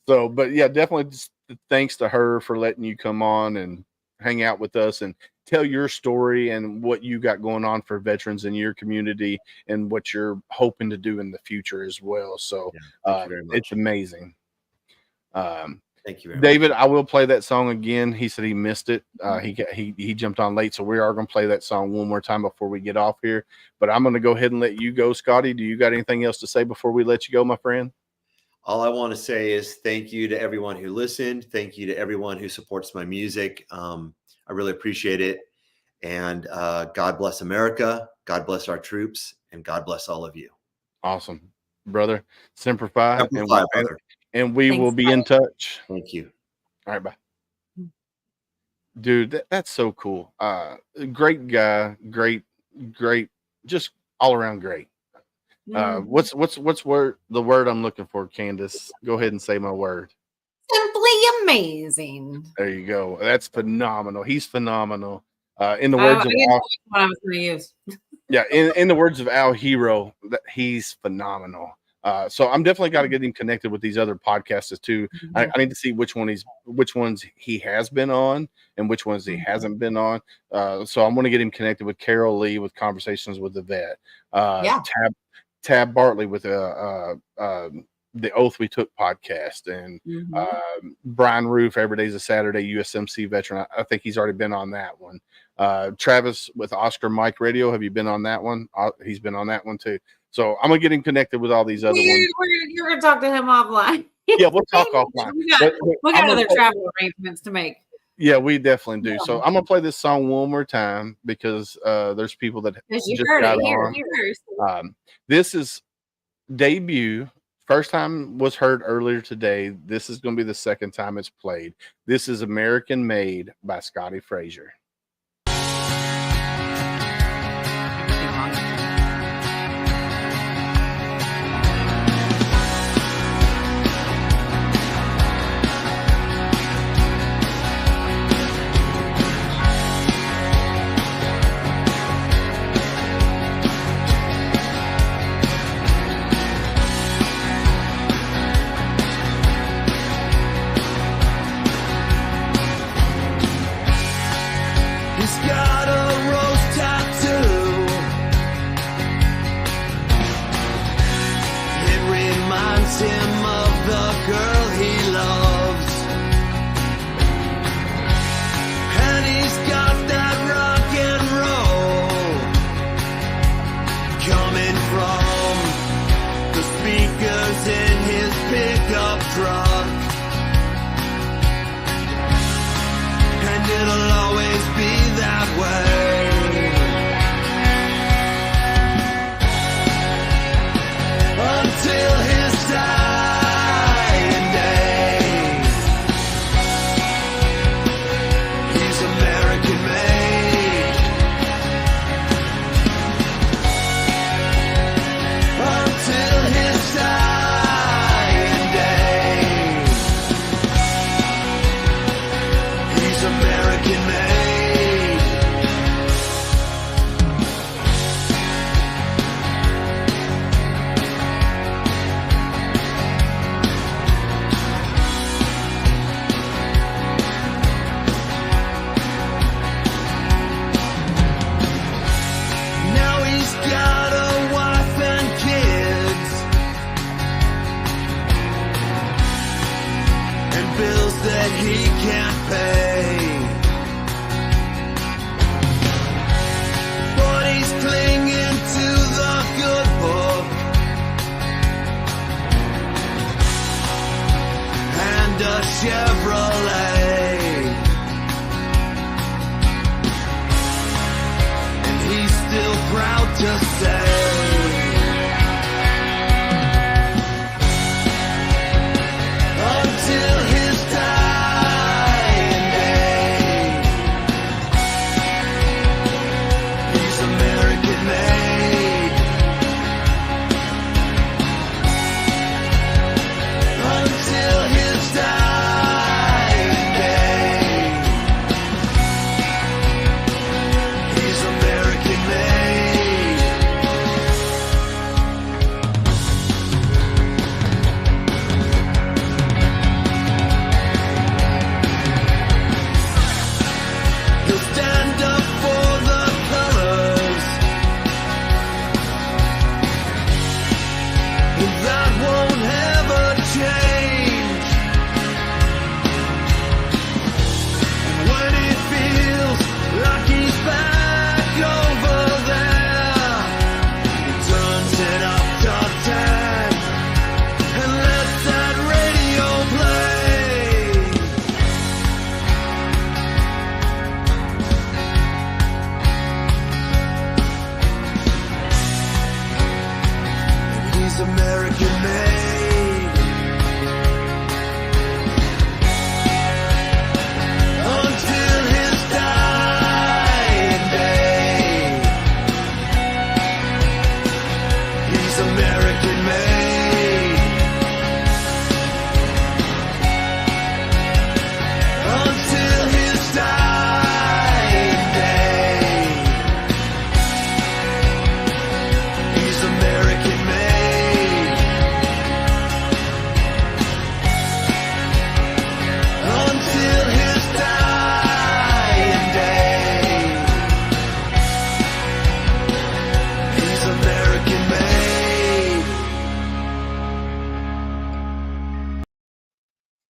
So, but yeah, definitely just thanks to her for letting you come on and hang out with us and tell your story and what you got going on for veterans in your community and what you're hoping to do in the future as well. So it's amazing. Thank you very David, much. I will play that song again. He said he missed it. He jumped on late, so we are going to play that song one more time before we get off here. But I'm going to go ahead and let you go, Scotti. Do you got anything else to say before we let you go, my friend? All I want to say is thank you to everyone who listened. Thank you to everyone who supports my music. I really appreciate it. And God bless America. God bless our troops. And God bless all of you. Awesome, brother. Semper Fi. Semper Fi, brother. And we will be in touch. Thank you. All right, bye. Dude, that's so cool. Great guy, great, just all around great. What's the word I'm looking for, Candace? Go ahead and say my word. Simply amazing. There you go. That's phenomenal. He's phenomenal. In the words of Al, what I was going to use. Yeah, in the words of Al Hero, he's phenomenal. So I'm definitely got to get him connected with these other podcasters too. I need to see which ones he has been on and which ones he hasn't been on. So I'm going to get him connected with Carol Lee with Conversations with the Vet. Tab Bartley with the Oath We Took podcast, and Brian Roof, Every Day's a Saturday, USMC veteran. I think he's already been on that one. Travis with Oscar Mike Radio. Have you been on that one? He's been on that one too. So I'm gonna get him connected with all these other ones. You're gonna talk to him offline. Yeah, we'll talk offline. We got other travel arrangements to make. Yeah, we definitely do. So I'm gonna play this song one more time because there's people that just got on. This is debut. First time was heard earlier today. This is gonna be the second time it's played. This is American Made by Scotti Fraser.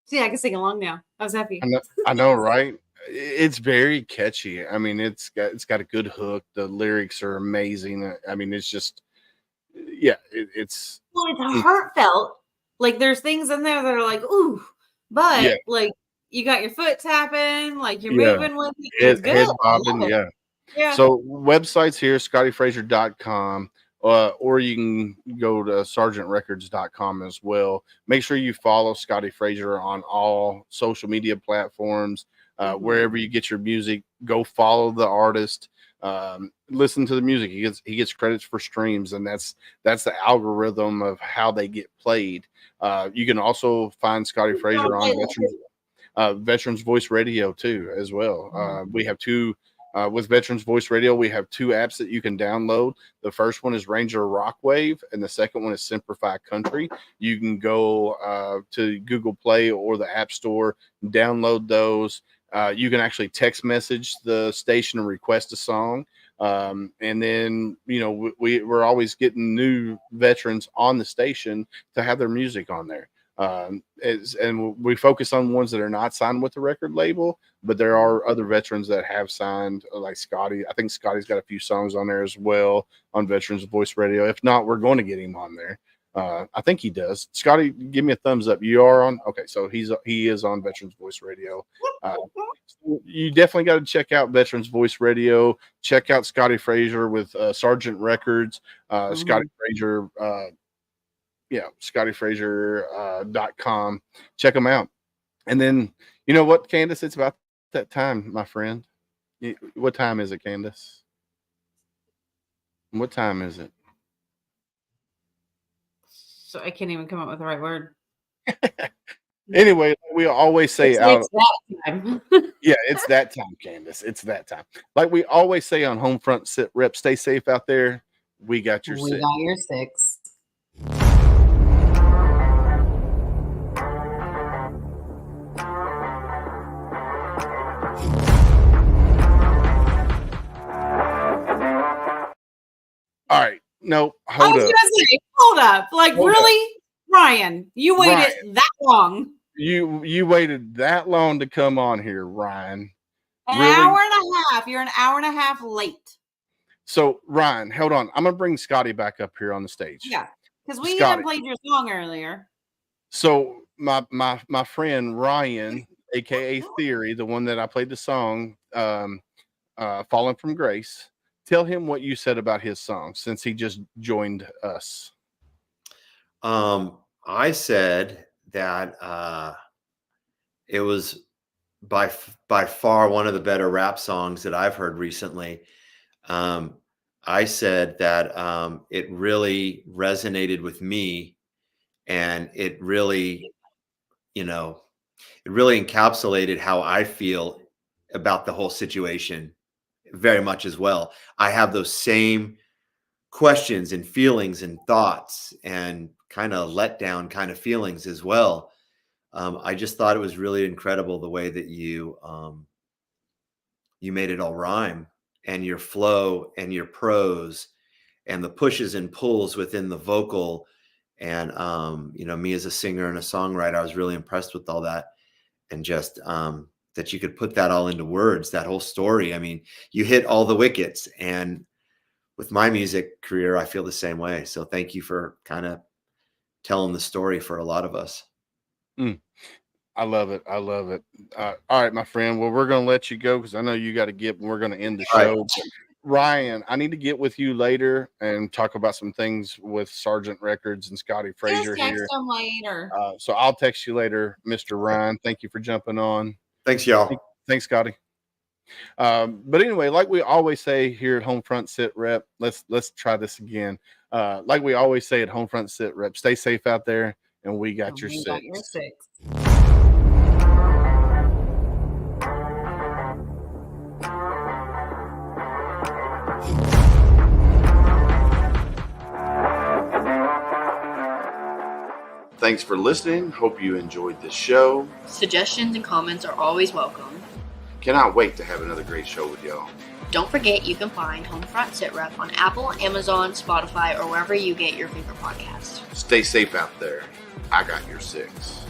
See, I can sing along now. I was happy. I know, right? It's very catchy. I mean, it's got a good hook. The lyrics are amazing. I mean, it's just, yeah, it's Well, it's heartfelt. Like there's things in there that are like, ooh, but yeah, like you got your foot tapping, like you're yeah. moving with it. It's good. Head I bobbing, love it. yeah. Yeah. So websites here, scottyfraser.com, or you can go to sergeantrecords.com as well. Make sure you follow Scotti Fraser on all social media platforms, wherever you get your music. Go follow the artist. Listen to the music. He gets credits for streams, and that's the algorithm of how they get played. You can also find Scotti Fraser on Veterans Voice Radio too, as well. We have two. With Veterans Voice Radio, we have two apps that you can download. The first one is Ranger Rockwave, and the second one is Simplify Country. You can go to Google Play or the App Store, download those. You can actually text message the station and request a song. And then, we're always getting new veterans on the station to have their music on there. And we focus on ones that are not signed with the record label, but there are other veterans that have signed, like Scotti. I think Scotty's got a few songs on there as well on Veterans Voice Radio. If not, we're going to get him on there. I think he does. Scotty, give me a thumbs up. You are on? Okay, so he is on Veterans Voice Radio. You definitely got to check out Veterans Voice Radio. Check out Scotti Fraser with Sergeant Records. Scotti Fraser. ScottyFraser.com. Check them out. And then, you know what, Candace? It's about that time, my friend. What time is it, Candace? What time is it? So I can't even come up with the right word. Anyway, we always say It's that time. Yeah, it's that time, Candace. It's that time. Like we always say on Homefront Sit Rep, stay safe out there. We got your We six. got your six. All right. No, I hold was up. gonna say, hold up. Like, Hold really? Ryan, you waited that long. You waited that long to come on here, Ryan. An Really? hour and a half. You're an hour and a half late. So, Ryan, hold on. I'm gonna bring Scotty back up here on the stage. Yeah, because we Scotty. even played your song earlier. So my friend Ryan, aka Theory, the one that I played the song, Fallen from Grace, tell him what you said about his song since he just joined us. I said that it was by far one of the better rap songs that I've heard recently. I said that it really resonated with me, and it really, it really encapsulated how I feel about the whole situation very much as well. I have those same questions and feelings and thoughts and kind of letdown kind of feelings as well. I just thought it was really incredible the way that you made it all rhyme, and your flow and your prose and the pushes and pulls within the vocal. And, me as a singer and a songwriter, I was really impressed with all that. And just that you could put that all into words, that whole story. I mean, you hit all the wickets. And with my music career, I feel the same way. So thank you for kind of telling the story for a lot of us. I love it. I love it. All right, my friend. Well, we're going to let you go because I know you got to get, and we're going to end the show. Right. Ryan, I need to get with you later and talk about some things with Sargent Records and Scotti Fraser Just text here. them later. So I'll text you later, Mr. Ryan. Thank you for jumping on. Thanks, y'all. Thanks, Scotty. But anyway, like we always say here at Homefront Sit Rep, let's try this again. Like we always say at Homefront Sit Rep, stay safe out there, and we got your six. Thanks for listening. Hope you enjoyed this show. Suggestions and comments are always welcome. Cannot wait to have another great show with y'all. Don't forget you can find Homefront Sit Rep on Apple, Amazon, Spotify, or wherever you get your favorite podcasts. Stay safe out there. I got your six.